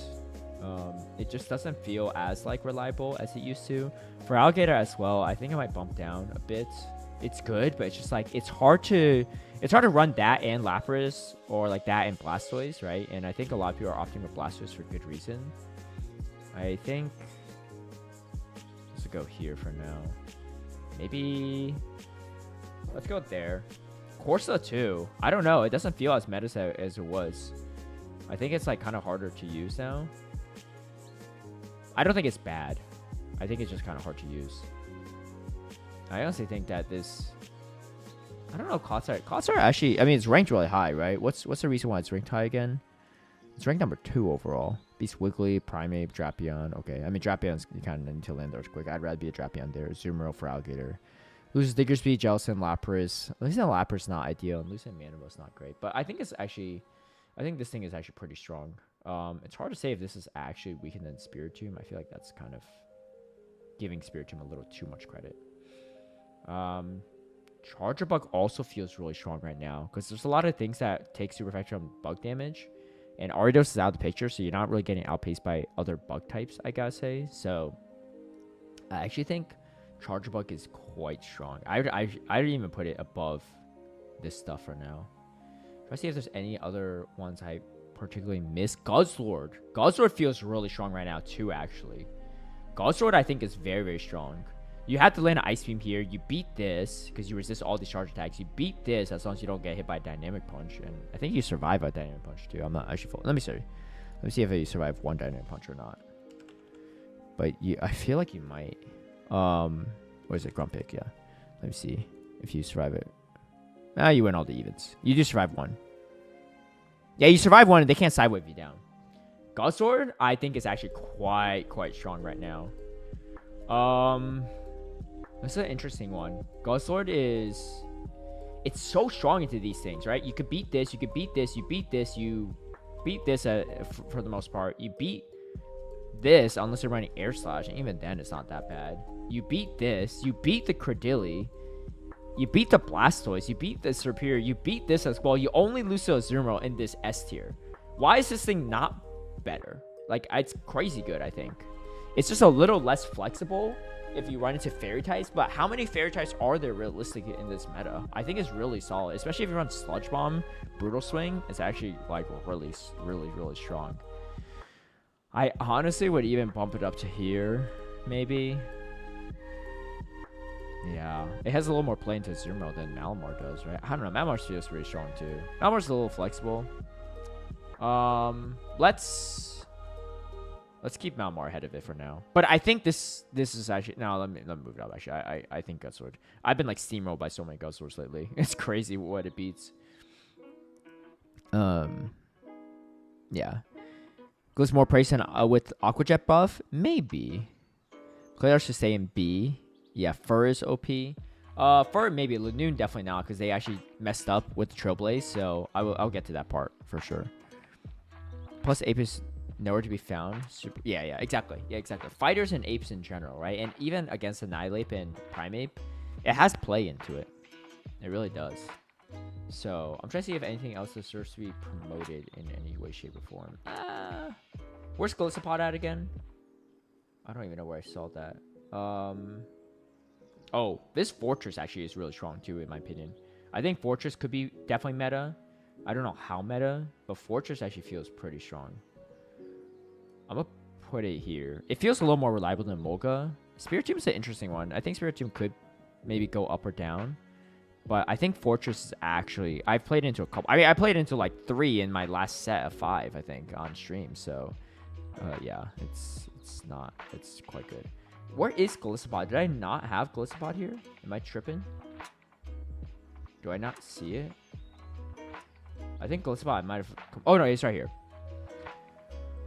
It just doesn't feel as like reliable as it used to. For Alligator as well, I think I might bump down a bit. It's good, but it's just like it's hard to run that and Lapras or like that and Blastoise, right? And I think a lot of people are opting for Blastoise for good reason. I think let's go here for now. Maybe let's go there. Corsa too. I don't know. It doesn't feel as meta as it was. I think it's like kind of harder to use now. I don't think it's bad. I think it's just kind of hard to use. I honestly think that this... I don't know, Clotsire actually... I mean, it's ranked really high, right? What's the reason why it's ranked high again? It's ranked number 2 overall. Beast Wiggly, Primeape, Drapion. Okay, I mean, Drapion's you kind of need to land those quick. I'd rather be a Drapion there. Zoomerl for Alligator. Loses Diggersby, Jellicent, Lapras. Lucent Lapras not ideal, and Lucent Manimo's not great. But I think it's actually... I think this thing is actually pretty strong. It's hard to say if this is actually weakened than Spiritomb. I feel like that's kind of giving Spiritomb a little too much credit. Charger Bug also feels really strong right now because there's a lot of things that take super effect on bug damage, and Ariados is out of the picture, so you're not really getting outpaced by other bug types, I gotta say. So I actually think Charger Bug is quite strong. I didn't even put it above this stuff for now. Try to see if there's any other ones I particularly miss. Guzzlord. Guzzlord feels really strong right now too, actually. Guzzlord I think is very, very strong. You have to land an Ice Beam here. You beat this because you resist all these charge attacks. You beat this as long as you don't get hit by a Dynamic Punch. And I think you survive a Dynamic Punch too. I'm not actually full. Let me see if you survive one Dynamic Punch or not. But I feel like you might. What is it? Grumpig, yeah. Let me see if you survive it. Ah, you win all the evens. You do survive one. Yeah, you survive one and they can't sidewave you down. Guzzlord, I think is actually quite strong right now. This is an interesting one. Guzzlord is... It's so strong into these things, right? You could beat this, you could beat this, you beat this, you beat this for the most part. You beat this unless you're running Air Slash, and even then it's not that bad. You beat this, you beat the Credilli, you beat the Blastoise, you beat the Serperior, you beat this as well. You only lose to a Zoomerl in this S tier. Why is this thing not better? Like, it's crazy good, I think. It's just a little less flexible if you run into Fairy types, but how many Fairy types are there realistically in this meta? I think it's really solid, especially if you run Sludge Bomb, Brutal Swing. It's actually like really strong. I honestly would even bump it up to here, maybe. Yeah, it has a little more play into Zoomerl than Malamar does, right? I don't know. Malamar feels pretty strong too. Malamar's a little flexible. Let's keep Malamar ahead of it for now. But I think this is actually... No, let me move it up, actually. I think Guzzlord. I've been, like, steamrolled by so many Guzzlords lately. It's crazy what it beats. Yeah. Goes more praise than, with Aqua Jet buff? Maybe. Claydar should stay in B. Yeah, Fur is OP. Fur, maybe. Lanoon, definitely not, because they actually messed up with the Trailblaze. So I'll get to that part, for sure. Plus, Ape is... nowhere to be found. Yeah, exactly. Fighters and apes in general, right? And even against Annihilape and Primeape, it has play into it. It really does. So I'm trying to see if anything else deserves to be promoted in any way, shape, or form. Where's Golisopod at again? I don't even know where I saw that. Oh, this Fortress actually is really strong too, in my opinion. I think Fortress could be definitely meta. I don't know how meta, but Fortress actually feels pretty strong. I'm going to put it here. It feels a little more reliable than Molga. Spiritomb is an interesting one. I think Spiritomb could maybe go up or down. But I think Fortress is actually... I've played into a couple... I mean, I played into like 3 in my last set of 5, I think, on stream. So, yeah, it's not... It's quite good. Where is Golisopod? Did I not have Golisopod here? Am I tripping? Do I not see it? I think Golisopod might have... Oh, no, it's right here.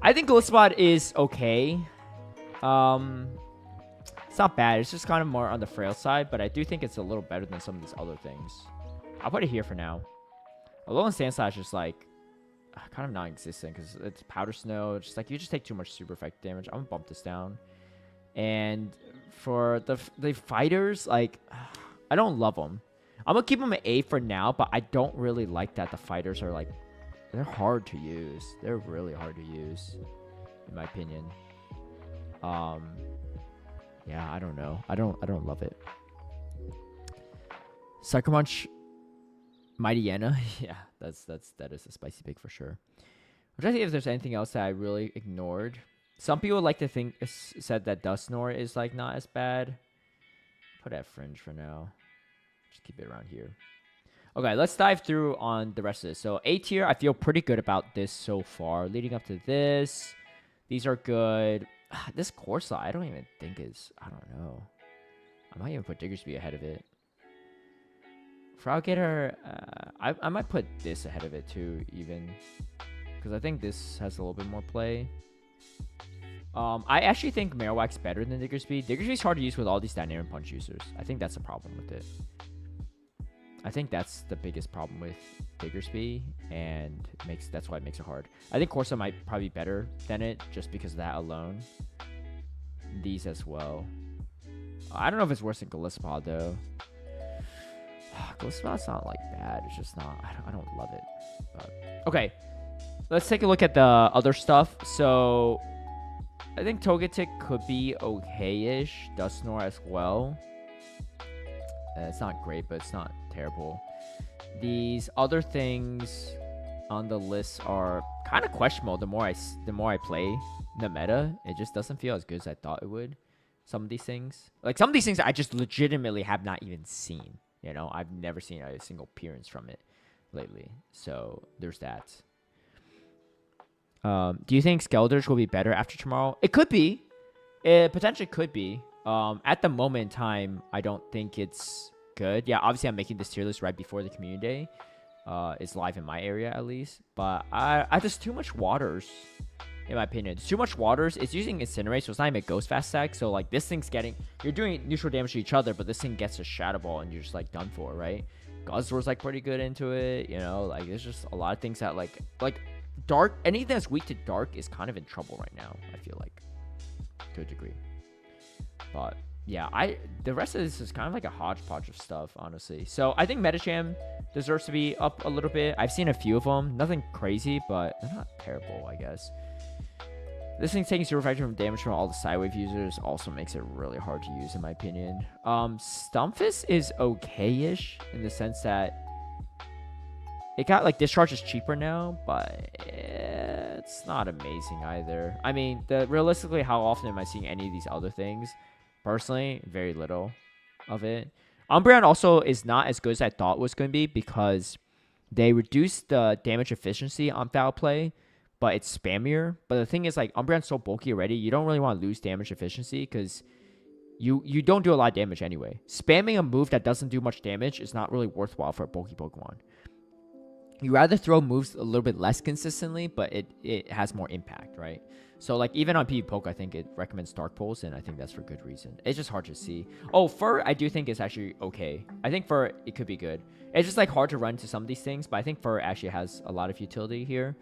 I think Golisopod is okay. It's not bad. It's just kind of more on the frail side, but I do think it's a little better than some of these other things. I'll put it here for now. Alolan Sandslash is like kind of non-existent because it's Powder Snow. It's just like you just take too much super effect damage. I'm gonna bump this down. And for the fighters, like I don't love them. I'm gonna keep them at A for now, but I don't really like that the fighters are like they're hard to use. They're really hard to use, in my opinion. Yeah, I don't know. I don't love it. Sucker Punch, Mightyena. Yeah, that is a spicy pick for sure. I'm trying to see if there's anything else that I really ignored. Some people like to think said that Dusknoir is like not as bad. Put at Fringe for now. Just keep it around here. Okay, let's dive through on the rest of this. So A tier, I feel pretty good about this so far. Leading up to this, these are good. This Corsa, I don't even think is, I don't know. I might even put Diggersby ahead of it. Froggator, I might put this ahead of it too, even. Because I think this has a little bit more play. I actually think Marowak's better than Diggersby. Diggersby's hard to use with all these Dynamic Punch users. I think that's a problem with it. I think that's the biggest problem with Diggersby, and that's why it makes it hard. I think Corsa might probably be better than it, just because of that alone. These as well. I don't know if it's worse than Gliscod, though. Gliscod's not, like, bad. It's just not... I don't love it. But, okay. Let's take a look at the other stuff. So, I think Togetic could be okay-ish. Dusknoir as well. It's not great, but it's not terrible. These other things on the list are kind of questionable. The more I play the meta, it just doesn't feel as good as I thought it would. Some of these things, I just legitimately have not even seen. You know, I've never seen a single appearance from it lately. So there's that. Do you think Skelders will be better after tomorrow? It could be. It potentially could be. At the moment in time, I don't think it's good. Yeah, obviously I'm making this tier list right before the community day. It's live in my area at least. But there's too much waters, in my opinion. There's too much waters. It's using Incinerate, so it's not even a Ghost Fast stack. So like this thing's you're doing neutral damage to each other, but this thing gets a Shadow Ball and you're just like done for, right? Guzzler's like pretty good into it, you know? Like there's just a lot of things that like Dark, anything that's weak to Dark is kind of in trouble right now, I feel like, to a degree. But yeah, the rest of this is kind of like a hodgepodge of stuff, honestly. So I think Metacham deserves to be up a little bit. I've seen a few of them. Nothing crazy, but they're not terrible, I guess. This thing's taking super fraction from damage from all the Sidewave users also makes it really hard to use, in my opinion. Stunfisk is okay-ish in the sense that it got, like, Discharge is cheaper now, but it's not amazing either. I mean, realistically, how often am I seeing any of these other things? Personally, very little of it. Umbreon also is not as good as I thought it was going to be because they reduced the damage efficiency on Foul Play, but it's spammier. But the thing is, like, Umbreon's so bulky already, you don't really want to lose damage efficiency because you don't do a lot of damage anyway. Spamming a move that doesn't do much damage is not really worthwhile for a bulky Pokemon. You rather throw moves a little bit less consistently, but it has more impact, right? So, like, even on PvPoke, I think it recommends Dark Pulse, and I think that's for good reason. It's just hard to see. Oh, Fur, I do think is actually okay. I think Fur, it could be good. It's just, like, hard to run into some of these things, but I think Fur actually has a lot of utility here.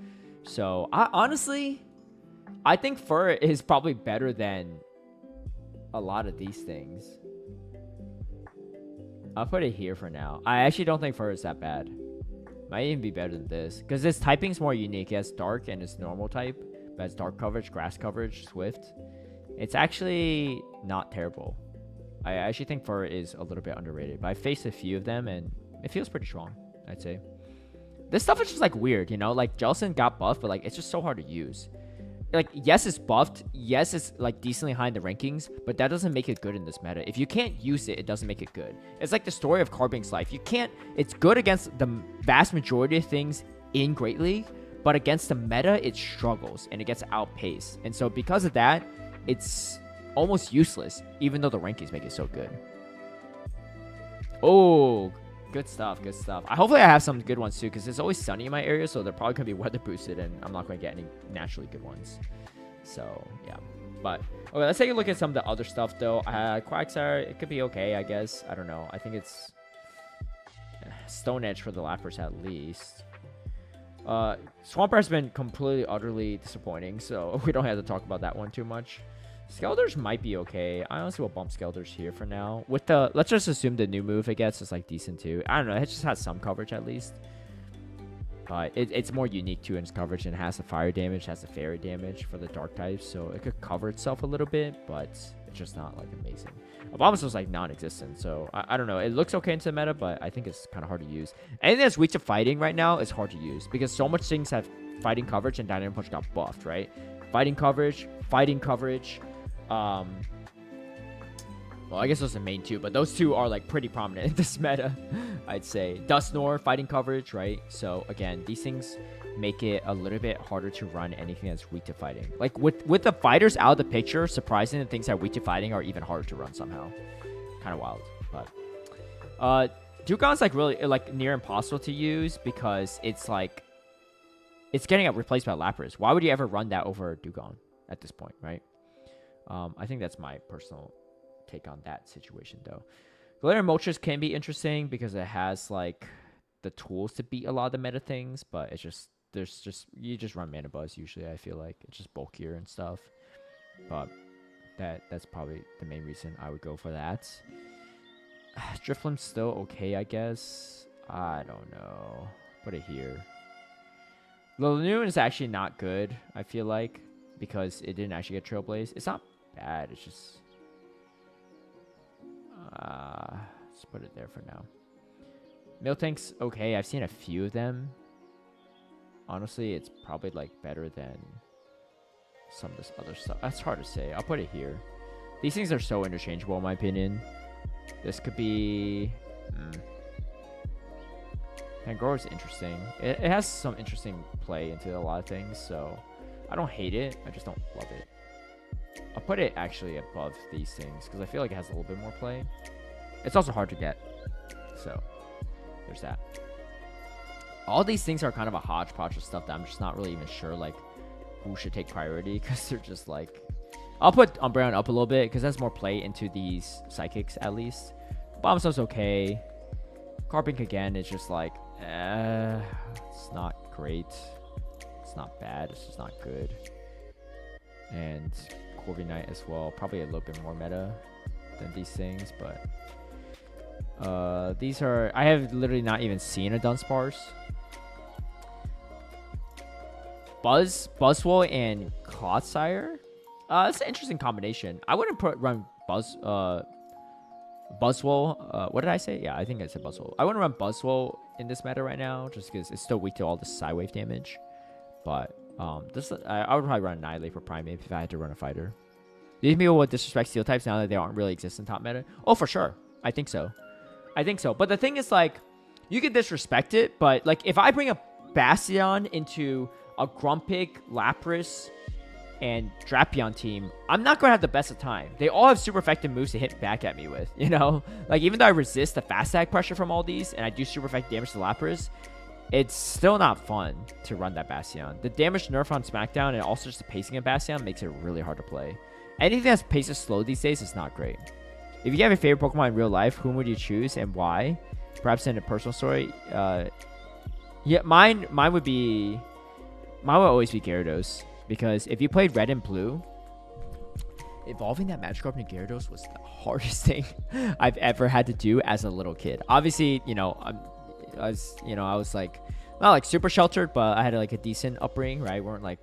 So, honestly, I think Fur is probably better than a lot of these things. I'll put it here for now. I actually don't think Fur is that bad. Might even be better than this. Because this typing's more unique. It has Dark and its normal type. But it's Dark coverage, Grass coverage, Swift. It's actually not terrible. I actually think Fur is a little bit underrated. But I faced a few of them and it feels pretty strong, I'd say. This stuff is just like weird, you know? Like Jellicent got buffed, but like it's just so hard to use. Like, yes, it's buffed. Yes, it's like decently high in the rankings, but that doesn't make it good in this meta. If you can't use it, it doesn't make it good. It's like the story of Carbink's life. You can't, it's good against the vast majority of things in Great League, but against the meta, it struggles and it gets outpaced. And so because of that, it's almost useless, even though the rankings make it so good. Oh, good stuff, good stuff. Hopefully I have some good ones too, because it's always sunny in my area, so they're probably going to be weather boosted, and I'm not going to get any naturally good ones. So, yeah. But, okay, let's take a look at some of the other stuff, though. Quagsire, it could be okay, I guess. I don't know. I think it's Stone Edge for the Lapras at least. Swampert has been completely, utterly disappointing, so we don't have to talk about that one too much. Skelders might be okay. I honestly will bump Skelders here for now. With the, let's just assume the new move it gets is like decent too. I don't know. It just has some coverage at least. It's more unique too in its coverage, and has the fire damage, has the fairy damage for the dark types, so it could cover itself a little bit, but it's just not like amazing. Abomasow's like non-existent, so I don't know. It looks okay into the meta, but I think it's kind of hard to use. Anything that's weak to fighting right now is hard to use because so much things have fighting coverage, and Dynamic Punch got buffed, right? Fighting coverage. Well, I guess those are the main two, but those two are like pretty prominent in this meta, I'd say. Dusknoir, fighting coverage, right? So again, these things make it a little bit harder to run anything that's weak to fighting. Like with the fighters out of the picture, surprising the things that are weak to fighting are even harder to run somehow. Kind of wild, but Dewgong's like really like near impossible to use because it's like it's getting replaced by Lapras. Why would you ever run that over Dewgong at this point, right? I think that's my personal take on that situation though. Galarian Moltres can be interesting because it has like the tools to beat a lot of the meta things, but it's just you just run Mana Buzz usually. I feel like it's just bulkier and stuff, but that's probably the main reason I would go for that. Drifloon's still okay, I guess. I don't know. Put it here. Linoone is actually not good, I feel like, because it didn't actually get Trailblaze. It's not bad, it's just let's put it there for now. Miltank's okay. I've seen a few of them. Honestly, it's probably like better than some of this other stuff. That's hard to say. I'll put it here. These things are so interchangeable in my opinion. This could be Pangoro's interesting. It has some interesting play into a lot of things, so I don't hate it. I just don't love it. I'll put it actually above these things because I feel like it has a little bit more play. It's also hard to get, so there's that. All these things are kind of a hodgepodge of stuff that I'm just not really even sure like who should take priority because they're just like. I'll put Umbreon up a little bit because that's more play into these psychics at least. Bombsell's okay. Carpink again is just like, it's not great. It's not bad. It's just not good. And Corviknight as well. Probably a little bit more meta than these things, but these are... I have literally not even seen a Dunsparce. Buzzwole and Clodsire? It's an interesting combination. I wouldn't run Buzzwole. What did I say? Yeah, I think I said Buzzwole. I wouldn't run Buzzwole in this meta right now just because it's still weak to all the Psywave damage. But I would probably run Annihilate for Primeape if I had to run a fighter. These people would disrespect Steel types now that they aren't really exist in top meta. Oh, for sure. I think so. But the thing is, like, you can disrespect it, but like if I bring a Bastion into a Grumpig, Lapras, and Drapion team, I'm not going to have the best of time. They all have super effective moves to hit back at me with, you know? Like, even though I resist the fast attack pressure from all these, and I do super effective damage to Lapras, it's still not fun to run that Bastion. The damage nerf on SmackDown and also just the pacing of Bastion makes it really hard to play. Anything that's paces slow these days is not great. If you have a favorite Pokemon in real life, whom would you choose and why? Perhaps in a personal story. Yeah, mine would always be Gyarados. Because if you played Red and Blue, evolving that Magikarp into Gyarados was the hardest thing I've ever had to do as a little kid. Obviously, you know, I was like not like super sheltered, but I had like a decent upbringing, right? We weren't like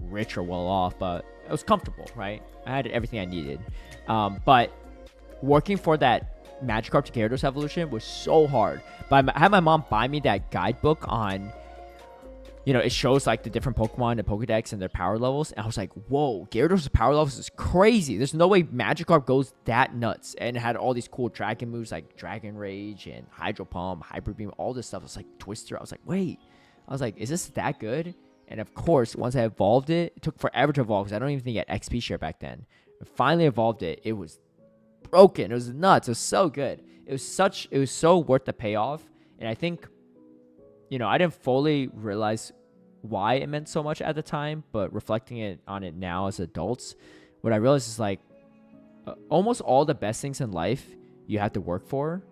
rich or well off, but it was comfortable, right? I had everything I needed. But working for that Magikarp to Gyarados evolution was so hard. But I had my mom buy me that guidebook on, you know, it shows like the different Pokemon, the Pokedex, and their power levels. And I was like, whoa, Gyarados' power levels is crazy. There's no way Magikarp goes that nuts. And it had all these cool dragon moves like Dragon Rage and Hydro Pump, Hyper Beam, all this stuff. It was like Twister. I was like, wait. I was like, is this that good? And of course, once I evolved it, it took forever to evolve because I don't even think it had XP share back then. I finally evolved it. It was broken. It was nuts. It was so good. It was so worth the payoff. And I think, you know, I didn't fully realize why it meant so much at the time, but reflecting on it now as adults, what I realized is like almost all the best things in life you have to work for,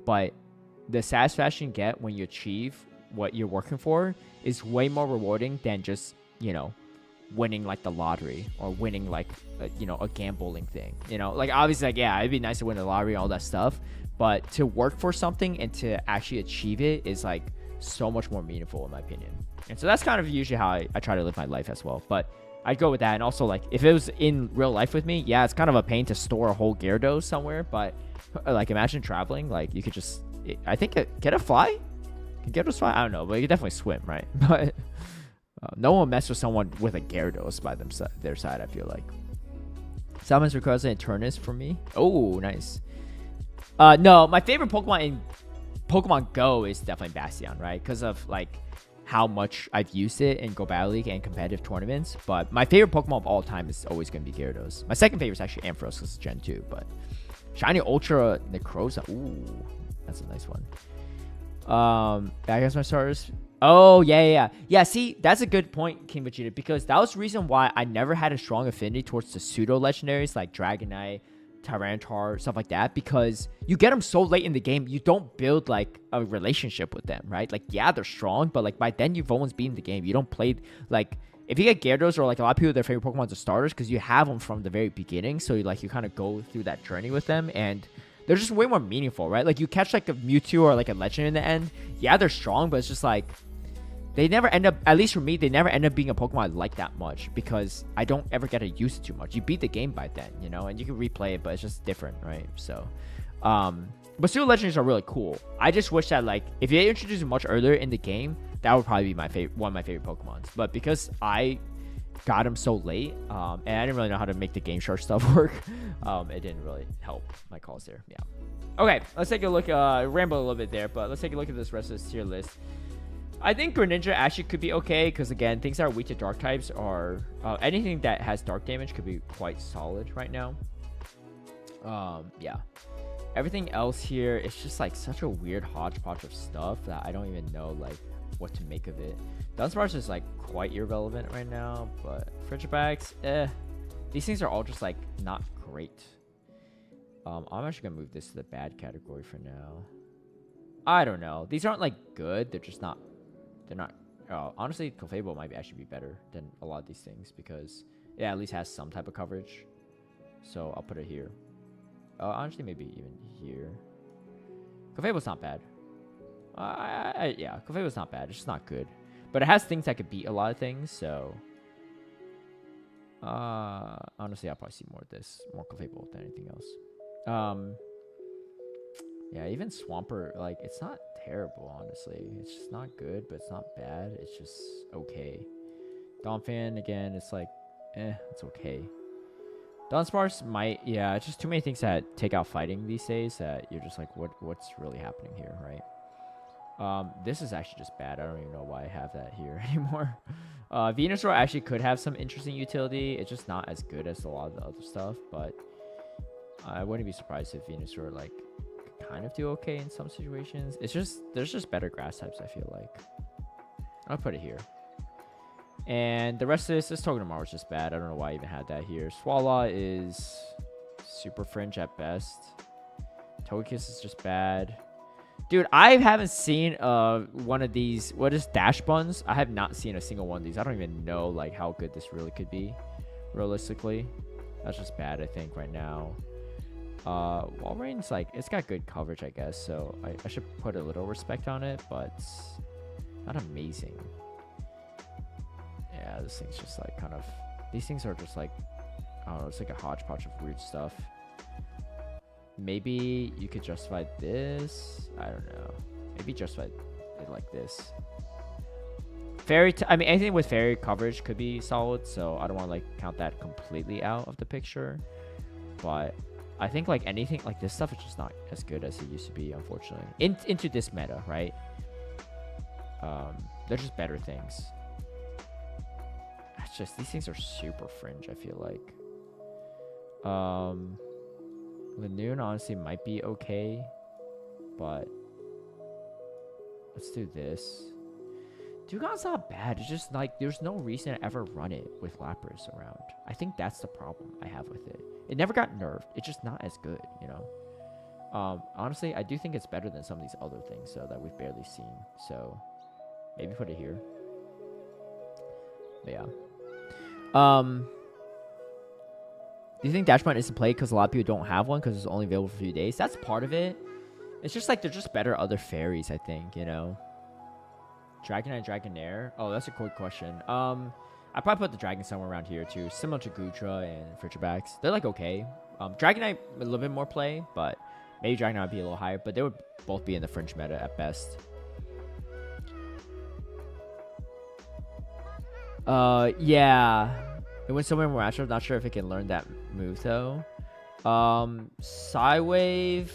but the satisfaction you get when you achieve what you're working for is way more rewarding than just, you know, winning like the lottery or winning like a gambling thing, you know. Like obviously, like, yeah, it'd be nice to win the lottery and all that stuff, but to work for something and to actually achieve it is like so much more meaningful in my opinion. And so that's kind of usually how I try to live my life as well. But I'd go with that. And also, like, if it was in real life with me, yeah, it's kind of a pain to store a whole Gyarados somewhere. But, like, imagine traveling. Like, you could just, I think, get a fly? Can Gyarados fly? I don't know. But you could definitely swim, right? But no one will mess with someone with a Gyarados by their side, I feel like. Summons requires an Eternus for me. Oh, nice. No, my favorite Pokemon in Pokemon Go is definitely Bastion, right? Because of, like, how much I've used it in Go Battle League and competitive tournaments. But my favorite Pokemon of all time is always going to be Gyarados. My second favorite is actually Ampharos because it's Gen 2. But Shiny Ultra Necroza. Ooh, that's a nice one. Back as my starters. Oh, yeah. See, that's a good point, King Vegeta, because that was the reason why I never had a strong affinity towards the pseudo-legendaries like Dragonite, Tyranitar, stuff like that, because you get them so late in the game, you don't build, like, a relationship with them, right? Like, yeah, they're strong, but, like, by then you've almost beaten the game. You don't play, like, if you get Gyarados or, like, a lot of people, their favorite Pokemon are starters because you have them from the very beginning, so, like, you kind of go through that journey with them, and they're just way more meaningful, right? Like, you catch, like, a Mewtwo or, like, a Legend in the end. Yeah, they're strong, but it's just, like, they never end up, at least for me, they never end up being a Pokemon I like that much because I don't ever get to use it too much. You beat the game by then, you know, and you can replay it, but it's just different, right? So, but pseudo legendaries are really cool. I just wish that, like, if you introduced it much earlier in the game, that would probably be my favorite, one of my favorite Pokemons. But because I got them so late, and I didn't really know how to make the Game Shark stuff work, it didn't really help my calls there. Yeah. Okay, let's take a look. Ramble a little bit there, but let's take a look at this rest of this tier list. I think Greninja actually could be okay because, again, things that are weak to dark types are anything that has dark damage could be quite solid right now. Yeah. Everything else here is just, like, such a weird hodgepodge of stuff that I don't even know, like, what to make of it. Dunsparce is, like, quite irrelevant right now, but Frigibags, these things are all just, like, not great. I'm actually gonna move this to the bad category for now. I don't know. These aren't, like, good. They're just not. They're not. Honestly, Clefable might actually be better than a lot of these things because it at least has some type of coverage. So I'll put it here. Honestly, maybe even here. Clefable's not bad. Yeah, Clefable's not bad. It's just not good. But it has things that could beat a lot of things, so... honestly, I'll probably see more of this. More Clefable than anything else. Yeah, even Swampert, like, it's not terrible, honestly. It's just not good, but it's not bad. It's just okay. Donphan, again, it's like, it's okay. Dunsparce might, yeah, it's just too many things that take out fighting these days that you're just like, what's really happening here, right? This is actually just bad. I don't even know why I have that here anymore. Venusaur actually could have some interesting utility. It's just not as good as a lot of the other stuff, but I wouldn't be surprised if Venusaur, like, kind of do okay in some situations. It's just, there's just better grass types, I feel like. I'll put it here. And the rest of this Togedemaru is just bad. I don't know why I even had that here. Swallow is super fringe at best. Togekiss is just bad. Dude, I haven't seen one of these. What is Dash Buns? I have not seen a single one of these. I don't even know, like, how good this really could be, realistically. That's just bad, I think, right now. Walreign's, like, it's got good coverage, I guess, so I should put a little respect on it, but it's not amazing. Yeah, this thing's just, like, kind of, these things are just, like, I don't know, it's like a hodgepodge of weird stuff. Maybe you could justify this. I don't know. Maybe justify it like this. Fairy, I mean, anything with fairy coverage could be solid, so I don't want to, like, count that completely out of the picture, but I think, like, anything like this stuff is just not as good as it used to be, unfortunately. Into this meta, right? They're just better things. It's just, these things are super fringe, I feel like. Lanoon honestly might be okay, but let's do this. Dewgong's not bad. It's just, like, there's no reason to ever run it with Lapras around. I think that's the problem I have with it. It never got nerfed. It's just not as good, you know? Honestly, I do think it's better than some of these other things, so that we've barely seen. So, maybe put it here. But yeah. Do you think Dashmon isn't played because a lot of people don't have one because it's only available for a few days? That's part of it. It's just, like, they're just better other fairies, I think, you know? Dragonite, Dragonair. Oh, that's a cool question. I probably put the Dragon somewhere around here too, similar to Goodra and Frigibax. They're like okay. Dragonite a little bit more play, but maybe Dragonite would be a little higher. But they would both be in the fringe meta at best. Yeah. It went somewhere more natural. Not sure if it can learn that move though. Psywave.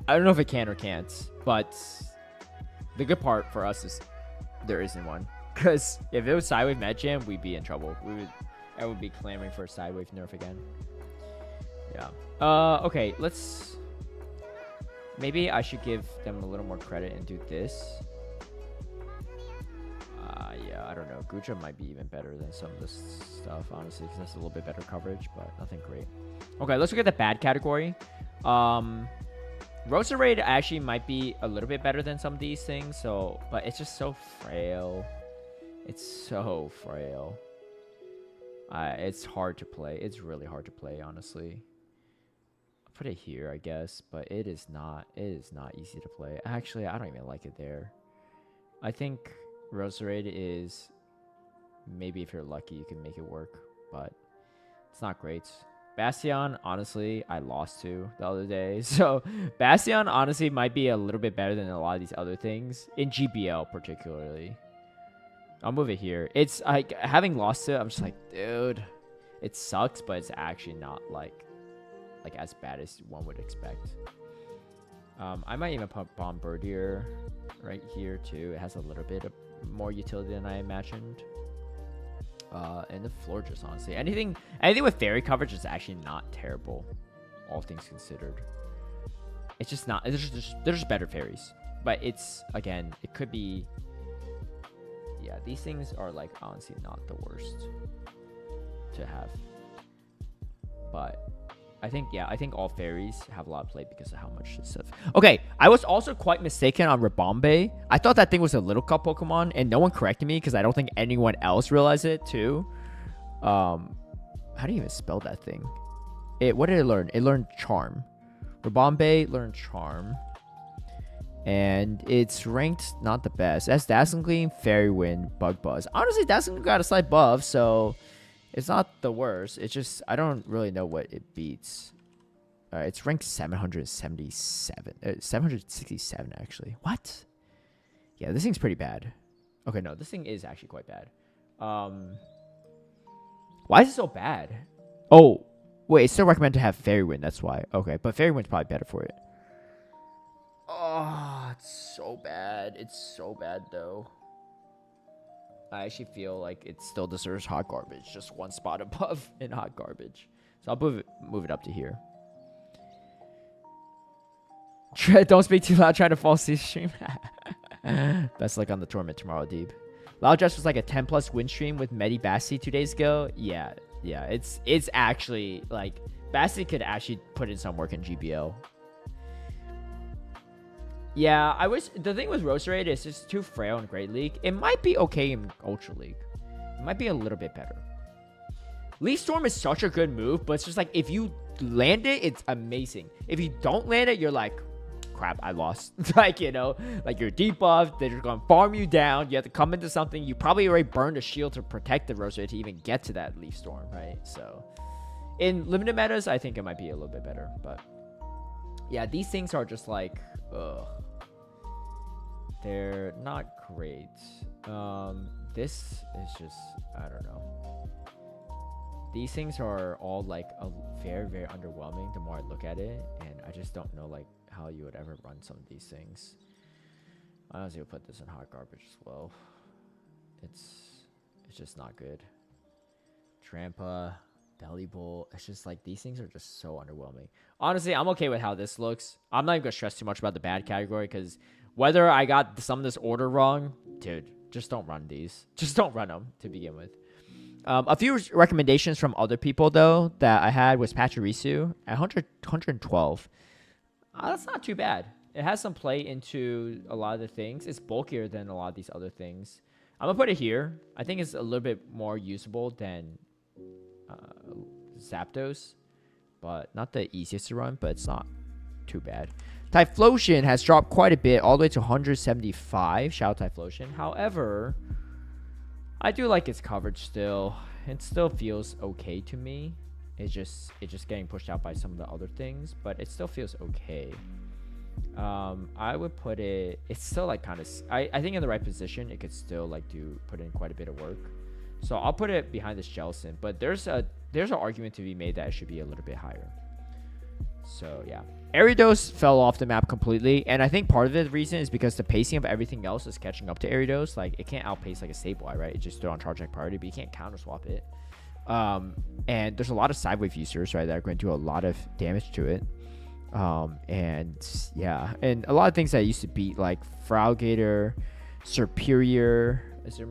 I don't know if it can or can't, but the good part for us is there isn't one. Because if it was Psywave Medjam, we'd be in trouble. I would be clamoring for a Psywave nerf again. Yeah. Okay, let's... Maybe I should give them a little more credit and do this. Yeah, I don't know. Goodra might be even better than some of this stuff, honestly, because that's a little bit better coverage, but nothing great. Okay, let's look at the bad category. Roserade actually might be a little bit better than some of these things, so but it's just so frail. It's so frail. It's hard to play. It's really hard to play, honestly. I'll put it here, I guess, but it is not easy to play. Actually, I don't even like it there. I think Roserade is maybe if you're lucky you can make it work, but it's not great. Bastion, honestly, I lost to the other day. So Bastion honestly might be a little bit better than a lot of these other things in GBL particularly. I'll move it here. It's like having lost to it, I'm just like, dude, it sucks, but it's actually not like as bad as one would expect. I might even put Bombardier right here too. It has a little bit of more utility than I imagined. And the Florges, honestly. Anything with fairy coverage is actually not terrible, all things considered. It's just not. There's just better fairies. But it's, again, it could be... Yeah, these things are, like, honestly not the worst to have. But... I think all fairies have a lot of play because of how much this stuff. Okay, I was also quite mistaken on Rabombe. I thought that thing was a Little Cup Pokemon, and no one corrected me because I don't think anyone else realized it too. How do you even spell that thing? What did it learn? It learned Charm. Rabombe learned Charm. And it's ranked not the best. That's Dazzling Gleam, Fairy Wind, Bug Buzz. Honestly, Dazzling Gleam got a slight buff, so... It's not the worst. It's just, I don't really know what it beats. It's ranked 777. 767, actually. What? Yeah, this thing's pretty bad. Okay, no, this thing is actually quite bad. Why is it so bad? Oh, wait, it's still recommended to have Fairy Wind. That's why. Okay, but Fairy Wind's probably better for it. Oh, it's so bad. It's so bad, though. I actually feel like it still deserves hot garbage, just one spot above in hot garbage. So I'll move it up to here. Don't speak too loud, try to fall asleep stream. Best luck on the tournament tomorrow, Deeb. Loudress was like a 10+ win stream with Medi Bassi 2 days ago. Yeah, it's actually like Bassi could actually put in some work in GBL. Yeah, the thing with Roserade is just too frail in Great League. It might be okay in Ultra League. It might be a little bit better. Leaf Storm is such a good move, but it's just like, if you land it, it's amazing. If you don't land it, you're like, crap, I lost. Like, you know, like you're debuffed, they're just going to farm you down. You have to come into something. You probably already burned a shield to protect the Roserade to even get to that Leaf Storm, right? So, in limited metas, I think it might be a little bit better, but... Yeah, these things are just like, ugh. They're not great. This is just, I don't know. These things are all like very, very underwhelming the more I look at it. And I just don't know like how you would ever run some of these things. I honestly would put this in hot garbage as well. It's just not good. Trampa. Belly Bowl. It's just like these things are just so underwhelming. Honestly, I'm okay with how this looks. I'm not even gonna stress too much about the bad category because whether I got some of this order wrong, dude, just don't run these. Just don't run them to begin with. A few recommendations from other people though that I had was Pachirisu at 112. That's not too bad. It has some play into a lot of the things. It's bulkier than a lot of these other things. I'm gonna put it here. I think it's a little bit more usable than Zapdos, but not the easiest to run, but it's not too bad. Typhlosion has dropped quite a bit, all the way to 175. Shout out Typhlosion. However, I do like its coverage still. It still feels okay to me. It's just getting pushed out by some of the other things, but it still feels okay. I would put it. It's still like kind of. I think in the right position, it could still like put in quite a bit of work. So I'll put it behind this Jellicent, but there's an argument to be made that it should be a little bit higher. So yeah, Ariados fell off the map completely, and I think part of the reason is because the pacing of everything else is catching up to Ariados. Like it can't outpace like a Sableye, right? It just throw on charge like priority, but you can't counter swap it. And there's a lot of sidewave users, right, that are going to do a lot of damage to it. And yeah, and a lot of things that used to beat like Frowgator, Superior,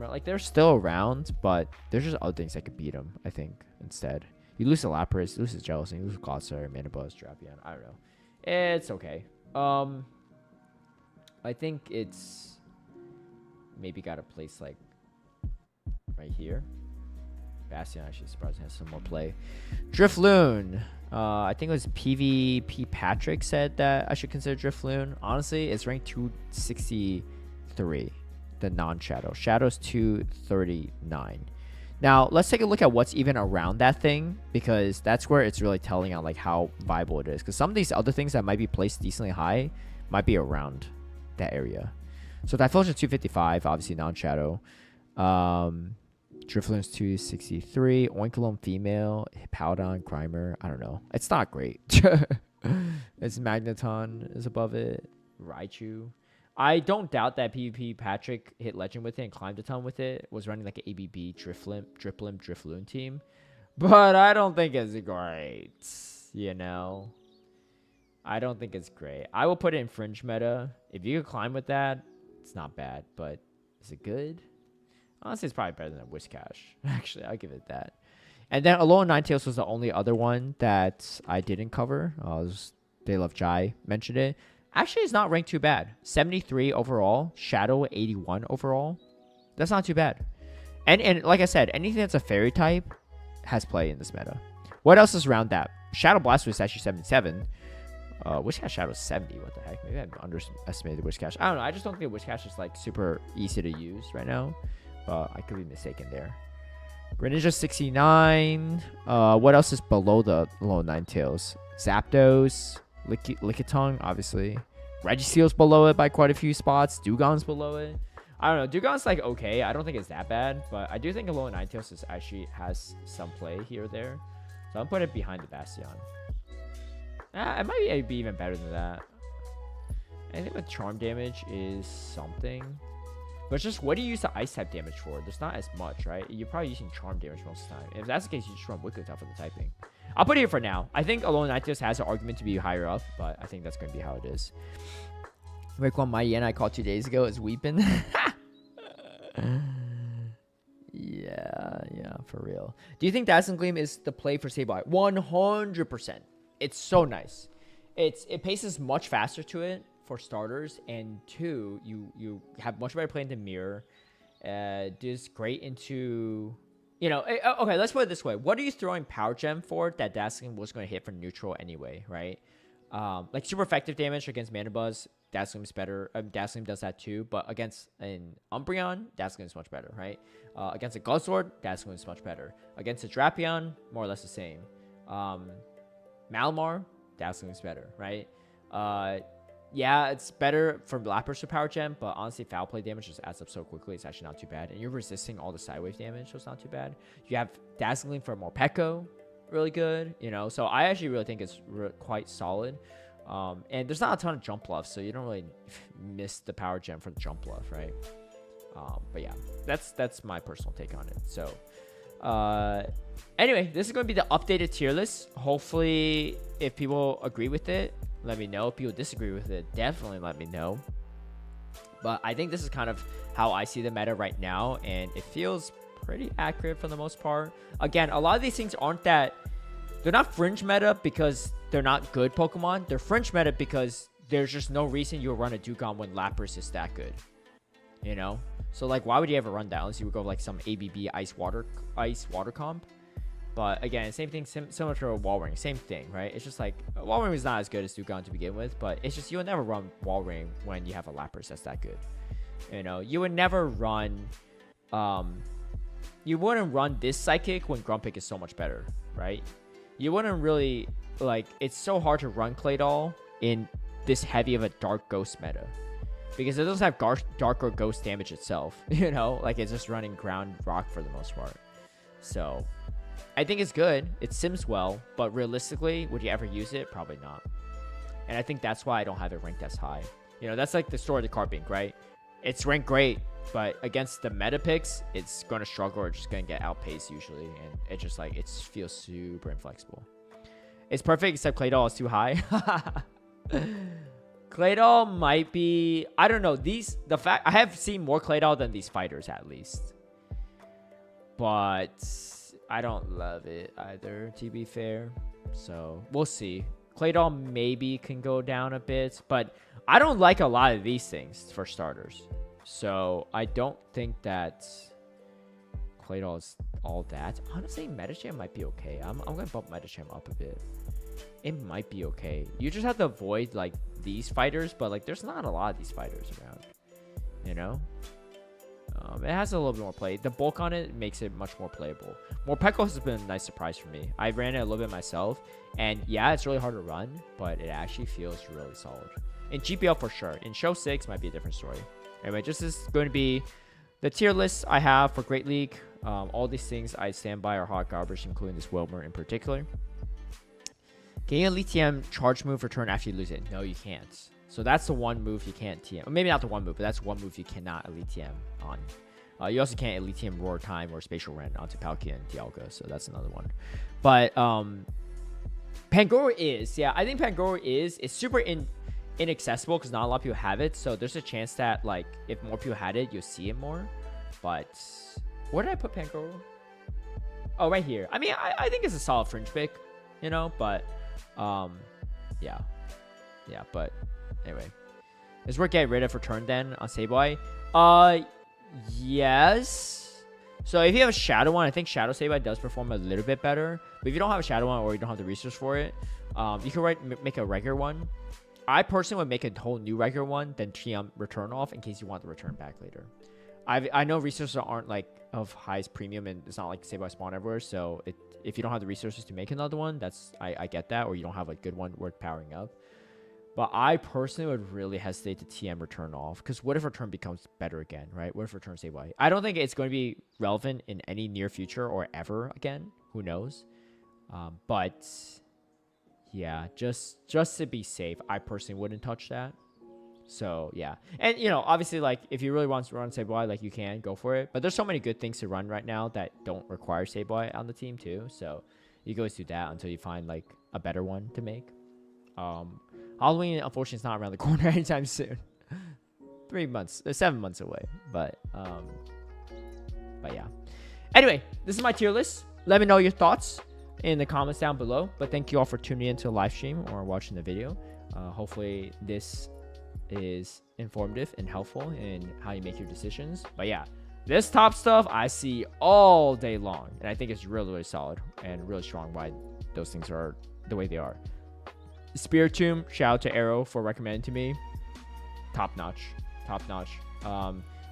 like they're still around, but there's just other things that could beat them. I think instead you lose to Lapras, you lose to Jellicent, you lose to Clodsire, Manabuzz, Drapion. I don't know. It's okay. I think it's maybe got a place like right here. Bastion, actually surprised has some more play. Drifloon. I think it was PvP Patrick said that I should consider Drifloon. Honestly, it's ranked 263. The non-shadow. Shadow's 239. Now, let's take a look at what's even around that thing, because that's where it's really telling on like how viable it is. Because some of these other things that might be placed decently high might be around that area. So Typhlosion's 255, obviously non-shadow. Drifloon's 263. Oinkologne female. Hippowdon, Grimer. I don't know. It's not great. It's Magneton is above it. Raichu. I don't doubt that PvP Patrick hit Legend with it and climbed a ton with it. Was running like an ABB Drifloon team. But I don't think it's great. You know? I don't think it's great. I will put it in fringe meta. If you could climb with that, it's not bad. But is it good? Honestly, it's probably better than Whiscash. Actually, I'll give it that. And then Alolan Ninetales was the only other one that I didn't cover. They Love Jai mentioned it. Actually, it's not ranked too bad. 73 overall. Shadow 81 overall. That's not too bad. And like I said, anything that's a fairy type has play in this meta. What else is around that? Shadow Blast was actually 77. Whiscash Shadow 70. What the heck? Maybe I underestimated Whiscash. I don't know. I just don't think Whiscash is like super easy to use right now. I could be mistaken there. Greninja 69. What else is below the low Ninetales? Zapdos. Lickitung, obviously. Regiseal's below it by quite a few spots. Dewgong's below it. I don't know. Dewgong's like okay. I don't think it's that bad, but I do think Alolan Ninetales actually has some play here or there. So I'm putting it behind the Bastion. It might be even better than that. Anything with charm damage is something. But it's just, what do you use the ice type damage for? There's not as much, right? You're probably using charm damage most of the time. If that's the case, you just run Wigglytuff for the typing. I'll put it here for now. I think Alolan Ninetales has an argument to be higher up, but I think that's going to be how it is. Rick, one my yen I called 2 days ago is weeping. Yeah, for real. Do you think Dazzling Gleam is the play for Sableye? 100%. It's so nice. It paces much faster to it. For starters, and two, you have much better play in the mirror. Does great into, okay, let's put it this way. What are you throwing Power Gem for that Dazzling was going to hit for neutral anyway, right? Like super effective damage against Manabuzz, Dazzling's better. Dazzling does that too, but against an Umbreon, Dazzling is much better, right? Against a Guzzlord, Dazzling is much better. Against a Drapion, more or less the same. Malamar, Dazzling is better, right? Yeah, it's better for Lapras for Power Gem, but honestly, foul play damage just adds up so quickly. It's actually not too bad. And you're resisting all the sidewave damage, so it's not too bad. You have Dazzling for Morpeko, really good, So I actually really think it's quite solid. And there's not a ton of jump bluffs, so you don't really miss the Power Gem for the jump bluff, right? But yeah, that's my personal take on it. So anyway, this is going to be the updated tier list. Hopefully, if people agree with it, let me know. If people disagree with it, definitely let me know. But I think this is kind of how I see the meta right now, and it feels pretty accurate for the most part. Again, a lot of these things they're not fringe meta because they're not good Pokemon. They're fringe meta because there's just no reason you'll run a Dewgong when Lapras is that good. So like, why would you ever run that unless you would go like some ABB ice water comp? But again, same thing, similar to a wall ring, same thing, right? It's just like wall ring is not as good as Dugong to begin with, but it's just you'll never run wall ring when you have a Lapras that's that good. You know, you would never run, you wouldn't run this Psychic when Grumpig is so much better, right? You wouldn't really, like, it's so hard to run Claydol in this heavy of a Dark Ghost meta. Because it doesn't have Dark or Ghost damage itself, you know? Like, it's just running Ground Rock for the most part. So, I think it's good. It sims well, but realistically, would you ever use it? Probably not. And I think that's why I don't have it ranked as high. You know, that's like the story of the card bank, right? It's ranked great, but against the meta picks, it's going to struggle or just going to get outpaced usually. And it just like, it feels super inflexible. It's perfect, except Claydol is too high. Claydol might be, I don't know. I have seen more Claydol than these fighters at least. But I don't love it either, to be fair. So we'll see. Claydol maybe can go down a bit, but I don't like a lot of these things for starters. So I don't think that Claydol is all that. Honestly, Metacham might be okay. I'm going to bump Metacham up a bit. It might be okay. You just have to avoid like these fighters, but like there's not a lot of these fighters around, you know? It has a little bit more play. The bulk on it makes it much more playable. Morpeko has been a nice surprise for me. I ran it a little bit myself, and yeah, it's really hard to run, but it actually feels really solid. In GPL for sure. In Show 6 might be a different story. Anyway, this is going to be the tier list I have for Great League. All these things I stand by are hot garbage, including this Wilmer in particular. Can you Elite TM charge move for turn after you lose it? No, you can't. So that's the one move you can't TM. Or maybe not the one move, but that's one move you cannot Elite TM on. You also can't Elite TM Roar Time or Spatial Rend onto Palkia and Dialga, so that's another one. But Pangoro is, yeah, I think Pangoro is. It's super inaccessible because not a lot of people have it, so there's a chance that like if more people had it, you'll see it more. But where did I put Pangoro? Oh, right here. I mean, I think it's a solid fringe pick, you know, but yeah, but anyway, is worth getting rid of for turn then on Sableye? Yes. So if you have a Shadow one, I think Shadow Sableye does perform a little bit better. But if you don't have a Shadow one or you don't have the resource for it, you can make a regular one. I personally would make a whole new regular one, then TM return off in case you want the return back later. I know resources aren't like of highest premium, and it's not like Sableye spawn everywhere. So if you don't have the resources to make another one, I get that, or you don't have a good one worth powering up. But I personally would really hesitate to TM return off, because what if return becomes better again, right? What if return Sableye? I don't think it's going to be relevant in any near future or ever again. Who knows? But yeah, just to be safe, I personally wouldn't touch that. So yeah, and you know, obviously, like if you really want to run Sableye, like you can go for it. But there's so many good things to run right now that don't require Sableye on the team too. So you go do that until you find like a better one to make. Halloween, unfortunately, is not around the corner anytime soon. 7 months away. But yeah. Anyway, this is my tier list. Let me know your thoughts in the comments down below. But thank you all for tuning into the live stream or watching the video. Hopefully, this is informative and helpful in how you make your decisions. But yeah, this top stuff I see all day long. And I think it's really, really solid and really strong why those things are the way they are. Spirit Tomb, shout out to Arrow for recommending to me. Top notch.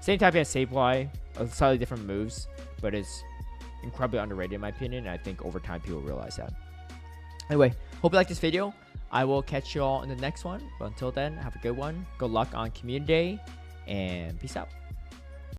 Same type as Sableye, slightly different moves, but it's incredibly underrated in my opinion, and I think over time people realize that. Anyway, hope you like this video. I will catch you all in the next one, but until then, have a good one. Good luck on Community Day, and peace out.